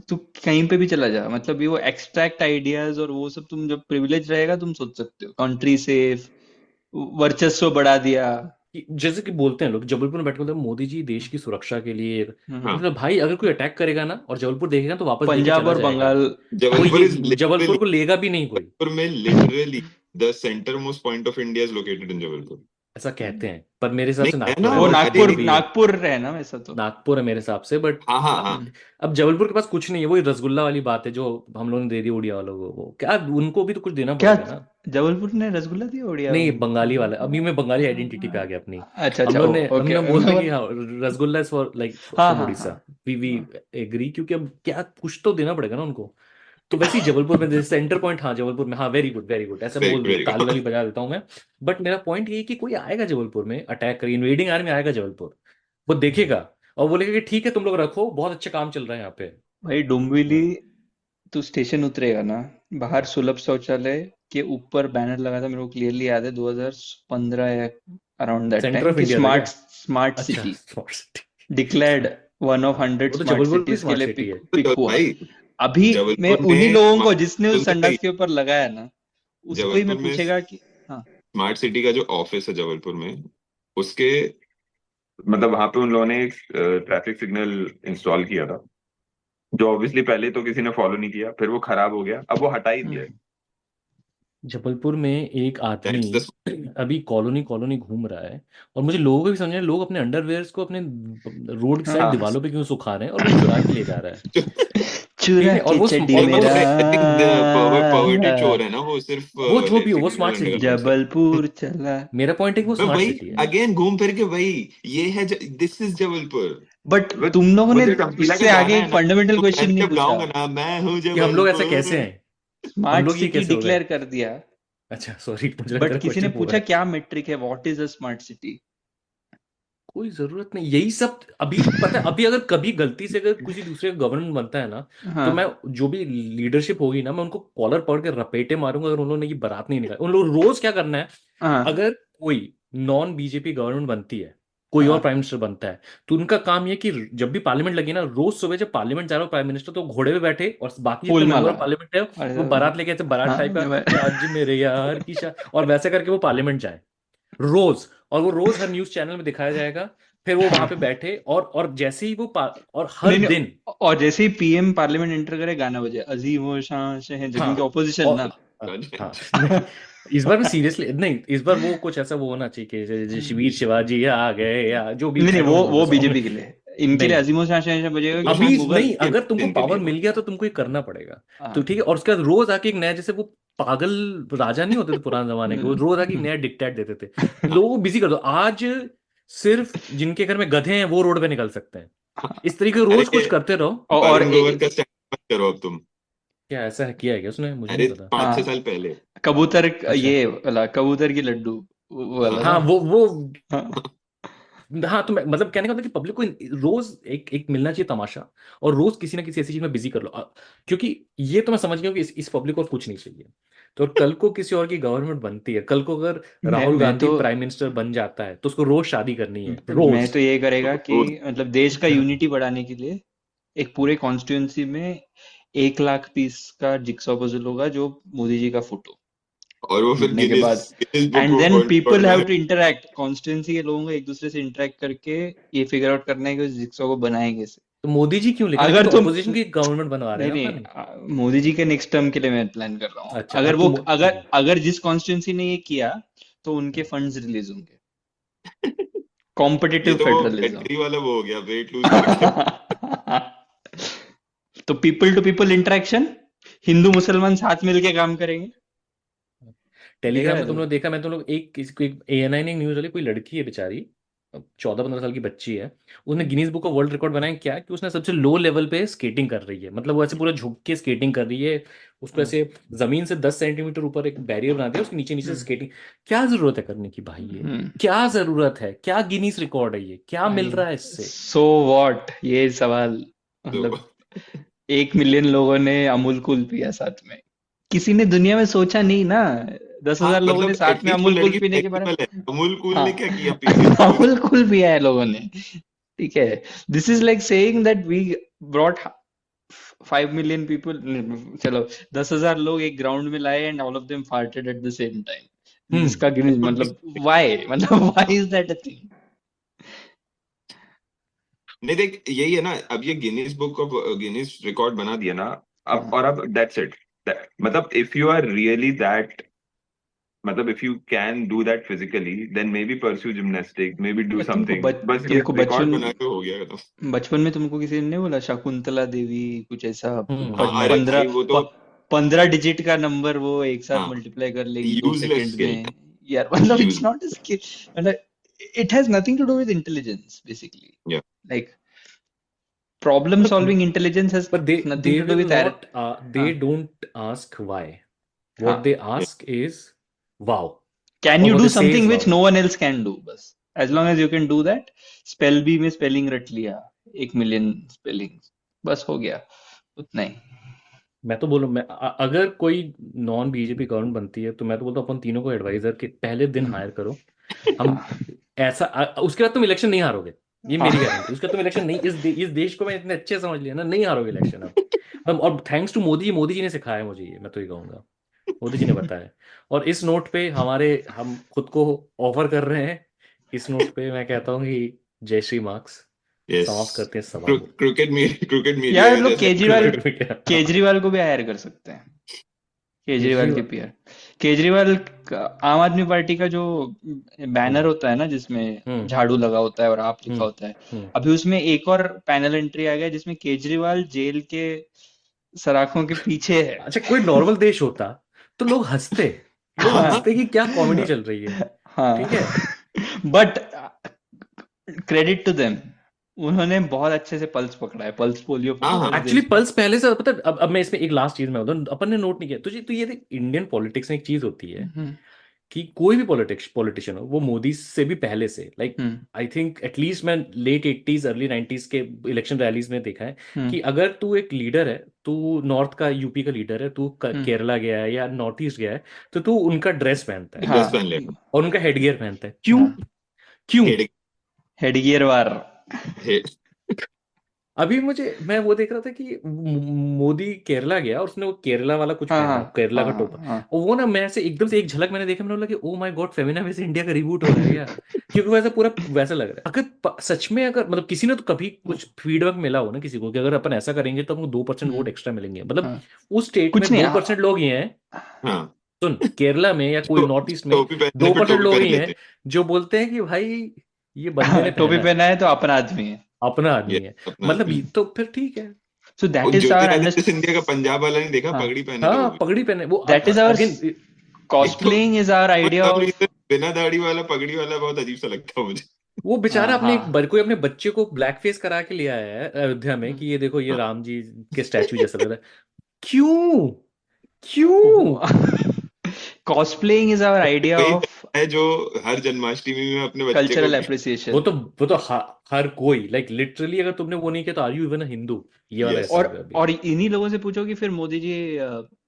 तू कहीं पे भी चला जा, मतलब ये वो एक्सट्रैक्ट आइडियाज और वो सब, तुम जब प्रिविलेज रहेगा तुम सोच सकते हो कंट्री सेफ, वर्चस्व बढ़ा दिया। जैसे कि बोलते हैं लोग जबलपुर में बैठ के बोलते हैं मोदी जी देश की सुरक्षा के लिए, हाँ, मतलब भाई अगर कोई अटैक करेगा ना और जबलपुर देखेगा तो वापस लेके पंजाब चला और जाएगा, बंगाल, कोई जबलपुर इज जबलपुर लिटरली, को लेगा भी नहीं कोई, जबलपुर में literally the centre most point of India is located in Jabalpur. ऐसा कहते हैं, पर मेरे हिसाब नहीं से है ना, नागपुर है, वो वो अरे नागपुर जबलपुर भी है, नागपुर है ना वैसा तो। नागपुर है मेरे हिसाब से, बट हाँ हाँ हाँ, अब जबलपुर के पास कुछ नहीं है, वही रसगुल्ला वाली बात है जो हम लोगों ने दे दी उड़िया वालों को, वो क्या उनको भी तो कुछ देना क्या पड़ेगा ना। जबलपुर ने रसगुल्ला दिया उड़िया नहीं बंगाली वाला, अभी मैं बंगाली आइडेंटिटी पे आ गया अपनी, अच्छा हम अच्छा, लोग ने हम ओके। लोग बोलते हैं कि हाँ रसगुल्ला इज फॉर लाइक हाँ फ्रॉम हाँ उड़ीसा, हाँ वी हाँ। एग्री, क्योंकि अब क्या कुछ तो देना पड़ेगा ना उनको। तो वैसे ही जबलपुर में जैसे सेंटर पॉइंट, हाँ जबलपुर में, हाँ वेरी गुड ऐसा वेरी बोल वेरी ताली वाली बजा देता हूँ मैं। बट मेरा पॉइंट ये है कि कोई आएगा जबलपुर में अटैक कर, इन्वेडिंग आर्मी आएगा जबलपुर, वो देखेगा और बोलेगा कि ठीक है तुम लोग रखो, बहुत अच्छा काम चल रहा है यहाँ पे। भाई डोंबिवली, तू स्टेशन उतरेगा ना, बाहर सुलभ शौचालय के ऊपर बैनर लगा था, मेरे को क्लियरली याद है 2015 या around that centre time, of कि इंडिया था स्मार्ट क्या? स्मार्ट अच्छा city smart city, declared one of हाँ 100 वो तो स्मार्ट जबलपुर भी सिटीज के स्मार्ट लिए सिटी है। पिक तो हुआ। भाई अभी मैं जबलपुर उन्हीं में लोगों को स्मार्ट, जिसने उस सुन तो संडास भाई, के ऊपर लगाया ना, उसको ही मैं जबलपुर में पूछेगा कि हाँ स्मार्ट सिटी का जो ऑफिस है जबलपुर में, उसके मतलब वहां पे उन लोगों ने एक ट्रैफिक सिग्नल इंस्टॉल किया था, जो ऑब्वियसली पहले तो किसी ने फॉलो नहीं किया, फिर वो खराब हो गया, अब वो हटा ही दिया है। जबलपुर में एक आदमी दैट्स द अभी कॉलोनी कॉलोनी घूम रहा है, और मुझे लोगों को भी समझना है, लोग अपने अंडरवेयर्स को अपने रोड की साइड हाँ दीवारों पे क्यों सुखा रहे हैं, और वो चुरा के ले जा रहा है। ठीक चुरा है, और के वो चड्डी और और वो वो मेरा आई थिंक पॉवर्टी चोर है ना, वो सिर्फ वो जो भी हो, वो सिग्नल स्मार्ट सिटी है। अंडरग्राउंड से। जबलपुर चला। मेरा पॉइंट है कि वो मैं स्मार्ट वही सिटी है। अगेन घूम फिर के वही, ये है this is Jabalpur. But but तुम लोगों ने मुझे टम्पीला का इससे जाना आगे है एक ना, फंडामेंटल तो क्वेश्चन मैं नहीं जब पूछा। गाऊंगा ना मैं हूँ कि हम लोग ऐसा कैसे जबलपुर। हैं, हम स्मार्ट लोग ये सिटी कैसे हो गए। डिक्लेयर कर दिया, अच्छा सॉरी, मुझे लग बट रहा किसी ने क्वेश्चन पूरा पूछा है। क्या मेट्रिक है, what is a smart city? कोई जरूरत नहीं, यही सब अभी पता है। अभी अगर कभी गलती से अगर किसी दूसरे का गवर्नमेंट बनता है ना, तो मैं हाँ जो भी लीडरशिप होगी ना, मैं उनको कॉलर पकड़ के रपेटे मारूंगा अगर उन्होंने ये बारात नहीं निकाली। उन लोग रोज क्या करना है, हाँ अगर कोई नॉन बीजेपी गवर्नमेंट बनती है, कोई और हाँ प्राइम मिनिस्टर बनता है, तो उनका काम ये कि जब भी पार्लियामेंट लगी ना, रोज सुबह जब पार्लियामेंट जा रहा हो प्राइम मिनिस्टर, तो घोड़े पे बैठे और बाकी जितने फूल मेंबर माला। ऑफ पार्लियामेंट है वो अरे बारात लेके ऐसे बारात टाइप का हाँ कि आज मेरे यार की और वैसे करके वो पार्लियामेंट जाए रोज, और वो रोज हर न्यूज चैनल में दिखाया जाएगा। फिर वो वहां पे बैठे और जैसे ही वो और हर नहीं दिन। नहीं, और जैसे ही पीएम पार्लियामेंट एंटर करे गाना बजे अजीम वो शान शहन, जब इनके हाँ ऑपोजिशन और ना। हाँ नहीं, इस बार भी सीरियसली नहीं, इस बार वो कुछ ऐसा वो होना चाहिए कि शिवीर शिवाजी आ गए या जो भी, नहीं नहीं, आई डोंट नो वो द सॉन्ग। बीजेपी के लिए, इनके लिए नहीं, अजीम वो शान शहन बजेगा वो क्योंकि अभी मुगल। नहीं, अगर तुमको इनके पावर लिए मिल गया तो तुमको ये करना पड़ेगा। तो हाँ ठीक है, और उसके बाद रोज आके एक नया, जैसे वो पागल राजा नहीं होते थे पुराने जमाने के, वो रोज आके एक नया डिक्टेट देते थे, लोगों को बिजी कर दो। आज सिर्फ जिनके घर में गधे हैं वो रोड पे निकल सकते हैं, इस तरीके से रोज अरे कुछ करते रहो। और वरुण ग्रोवर का स्टैंड मत करो अब तुम। क्या ऐसा है किया है क्या उसने, मुझे अरे नहीं पता। 5-6 हाँ साल पहले। कबूतर, अच्छा ये वाला कबूतर की लड्डू वो वाला हाँ, ना। वो हाँ हाँ, तो मतलब कहने का मतलब कि पब्लिक को रोज एक एक मिलना चाहिए तमाशा, और रोज किसी ना किसी ऐसी चीज में बिजी कर लो। क्योंकि ये तो मैं समझ गया हूँ कि इस पब्लिक को और कुछ नहीं चाहिए। तो कल को किसी और की गवर्नमेंट बनती है, कल को अगर राहुल मैं गांधी तो प्राइम मिनिस्टर बन जाता है, तो उसको रोज शादी करनी है, मैं रोज। तो ये करेगा कि रोज मतलब देश का यूनिटी बढ़ाने के लिए एक पूरे कॉन्स्टिट्यूंसी में 1 लाख पीस का जिक्सॉ पजल होगा, जो मोदी जी का फोटो और वो फिर जीतने के बाद। Guinness book and of then world record people have में। टू इंटरैक्ट, कॉन्स्टिट्यूंसी के लोगों को एक दूसरे से इंटरैक्ट करके ये फिगर आउट करना है कि उस जिक्सॉ को बनाए कैसे। तो मोदी जी क्यों, लेकिन अभी अगर तो तुम ऑपोजिशन की गवर्नमेंट बनवा रहे नहीं हैं ना नहीं अपन। मोदी जी के नेक्स्ट टर्म के लिए मैं प्लान कर रहा हूँ। अच्छा, अगर अब वो तुम ठीक है। अगर जिस कॉन्स्टिट्यूंसी ने ये किया तो उनके फंड्स रिलीज होंगे, ये कॉम्पिटिटिव तो वो फेडरलिज्म। गडकरी वाला वो हो गया, वेट लूज करके। तो people to people interaction, Hindu मुसलमान साथ मिलके काम करेंगे। देखा टेलीग्राम है में तुम तो। लोग देखा, मैं तुम लोग एक किसी को ANI ने न्यूज वाली, कोई लड़की है बेचारी, 14-15 साल की बच्ची है, उसने Guinness book of world record बनाया। क्या कि उसने सबसे लो लेवल पे स्केटिंग कर रही है, मतलब वो ऐसे पूरा झुक के स्केटिंग कर रही है, उसको हाँ, ऐसे जमीन से 10 सेंटीमीटर ऊपर एक बैरियर बना दिया, उसके नीचे नीचे हम्म स्केटिंग। क्या जरूरत है करने की भाई, ये हम्म, क्या जरूरत है, क्या गिनीज रिकॉर्ड है, ये क्या मिल रहा है इससे। सो व्हाट, ये सवाल मतलब तो 1 मिलियन लोगों ने अमूल कूल पिया साथ में, किसी ने दुनिया में सोचा नहीं ना। दस हाँ हजार लोगों ने मतलब साथ में एटलीस्ट वो अमूल कूल लड़की पीने के बारे फ्लेक्सिबल है। में। अमूल कूल हाँ ने क्या किया, पी लिया उसने। अमूल कूल पिया है लोगों ने। ठीक है, this is like saying that we brought 5 million people, चलो 10,000 लोग एक ग्राउंड में लाए and all of them farted at the same time, जिसका गिनीज मतलब व्हाई, मतलब why is that a thing? नहीं देख, यही है ना, अब ये गिनीज रिकॉर्ड बना दिया ना, अब हाँ और अब दैट्स इट। मतलब if you are really that, मतलब if you can do that physically, then maybe pursue gymnastic, maybe do something. बस ये तुमको रिकॉर्ड बना के हो गया खत्म। बचपन में तुमको किसी ने नहीं बोला शकुंतला देवी कुछ ऐसा, हम्म अरे भाई वो तो 15 डिजिट का नंबर वो एक साथ हाँ, मल्टीप्लाई कर लेगी 2 यूजलेस सेकंड स्किल। में। यार मतलब it's use not a skill, मतलब it has nothing to do with intelligence basically, या like problem solving intelligence has but nothing they to do will with not they हाँ don't ask why. हाँ, What they ask is wow, can or you what do they say is something wow. Which no one else can do, बस as long as you can do that. Spell bee में spelling रट लिया 1 million spelling, बस हो गया उतना ही। मैं तो बोलूँ, अगर कोई नॉन बीजेपी गवर्नमेंट बनती है, तो मैं तो बोलता हूँ अपन तीनों को एडवाइजर के पहले दिन हायर करो। हम ऐसा उसके बाद तुम इलेक्शन नहीं हारोगे, ये हाँ मेरी गारंटी। उसके बाद तुम इलेक्शन नहीं, इस देश को मैं इतने अच्छे समझ लिया ना, नहीं हारोगे इलेक्शन अब। और थैंक्स टू मोदी जी ने सिखाया मुझे ये, मैं तो ये कहूंगा, मोदी जी ने बताया। और इस नोट पे हम खुद को ऑफर कर रहे हैं, इस नोट पे मैं कहता हूँ कि जय श्री मार्क्स। यस समाप्त करते हैं इस सवाल को। क्रिकेट मीडिया यार का लोग जैसे केजरीवाल को भी हायर कर सकते हैं। केजरीवाल के पीआर। केजरीवाल आम आदमी पार्टी का जो बैनर होता है ना जिसमें झाड़ू लगा होता है और आप लिखा होता है, अभी उसमें एक और पैनल एंट्री आ गया जिसमें केजरीवाल जेल के सराखों के पीछे है। अच्छा, कोई नॉर्मल देश होता तो लोग हंसते कि क्या कॉमेडी चल रही है, ठीक है। हाँ बट क्रेडिट टू देम, उन्होंने बहुत अच्छे से पल्स पकड़ा है, पल्स पोलियो पकड़ा है इस एक्चुअली देश का। पल्स पहले से पता है, अब मैं इसमें एक लास्ट चीज में बताऊं, अपन ने नोट नहीं किया तुझे, तो ये देख, इंडियन पॉलिटिक्स में एक चीज होती है कि कोई भी पॉलिटिशियन हो, वो मोदी से भी पहले से, लाइक आई थिंक एटलीस्ट मैं लेट 80s अर्ली 90s के इलेक्शन रैलीज में देखा है कि अगर तू एक लीडर है, तू नॉर्थ का यूपी का लीडर है, तू केरला गया है या नॉर्थ ईस्ट गया है, तो तू उनका ड्रेस पहनता है ड्रेस पहन ले और उनका हेडगियर पहनता है। क्यों हेडगियर वार। अभी मैं वो देख रहा था कि मोदी केरला गया और उसने वो केरला वाला कुछ पहना, केरला का टोपा, और वो ना मैं से एकदम से एक झलक मैंने देखा, मैंने बोला कि ओ माय गॉड, फेमिना वैसे इंडिया का रिबूट हो रहा है क्या? क्योंकि वैसा पूरा वैसा लग रहा है। अगर सच में, अगर मतलब किसी ने तो कभी कुछ फीडबैक मिला हो ना किसी को कि अगर अपन ऐसा करेंगे तो हमको 2% वोट एक्स्ट्रा मिलेंगे, मतलब उस स्टेट में 2% लोग ही हैं, सुन, केरला में या कोई नॉर्थ ईस्ट में 2% लोग ही हैं जो बोलते हैं कि भाई ये बंदे ने टोपी पहना है तो अपना आदमी है, अपना आदमी है, मतलब तो फिर ठीक है। So that is our understanding. Scindia का पंजाब वाला नहीं देखा, पगड़ी पहने हाँ, पगड़ी पहने वो, that is our cosplaying is our idea of बिना दाढ़ी वाला पगड़ी वाला बहुत अजीब सा लगता है मुझे। वो बेचारा कोई अपने बच्चे को ब्लैक फेस करा के ले आया है अयोध्या में कि ये देखो, ये राम जी के स्टैचू जैसा लग रहा है। क्यों cosplaying is our idea of है जो हर जन्माष्टमी में अपने बच्चे cultural को appreciation। वो तो हर कोई, लाइक लिटरली, अगर तुमने वो नहीं किया तो are you even a Hindu, ये वाला ऐसा होगा अभी। और इन्हीं लोगों से पूछो कि फिर मोदी जी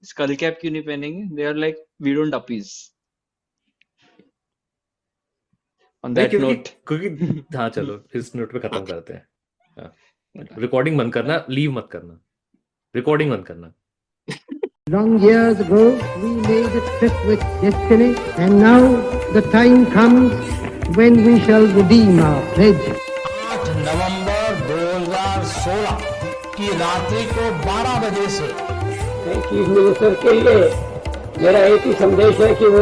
स्कल कैप क्यों नहीं पहनेंगे, they are like we don't appease on that note. क्योंकि हाँ, चलो इस नोट पे खत्म करते हैं। रिकॉर्डिंग बंद करना, लीव मत करना, रिकॉर्डिंग बंद करना। Long years ago, we made a trip with destiny, and now the time comes when we shall redeem our pledge. 8 नवंबर 2016 की रात्रि को 12 बजे से चीफ मिनिस्टर के लिए मेरा एक ही संदेश है कि वो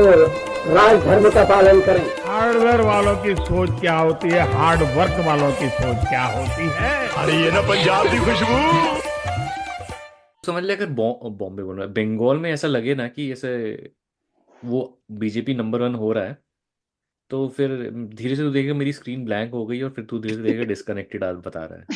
राज धर्म का पालन करें। हार्डवेयर वालों की सोच क्या होती है, हार्ड वर्क वालों की सोच क्या होती है। अरे ये ना पंजाब की खुशबू। समझ ले, अगर बॉम्बे बोल रहा है, बंगाल में ऐसा लगे ना कि ऐसे वो बीजेपी नंबर 1 हो रहा है, तो फिर धीरे से तू देखेगा मेरी स्क्रीन ब्लैंक हो गई और फिर तू धीरे से देखेगा डिस्कनेक्टेड बता रहा है।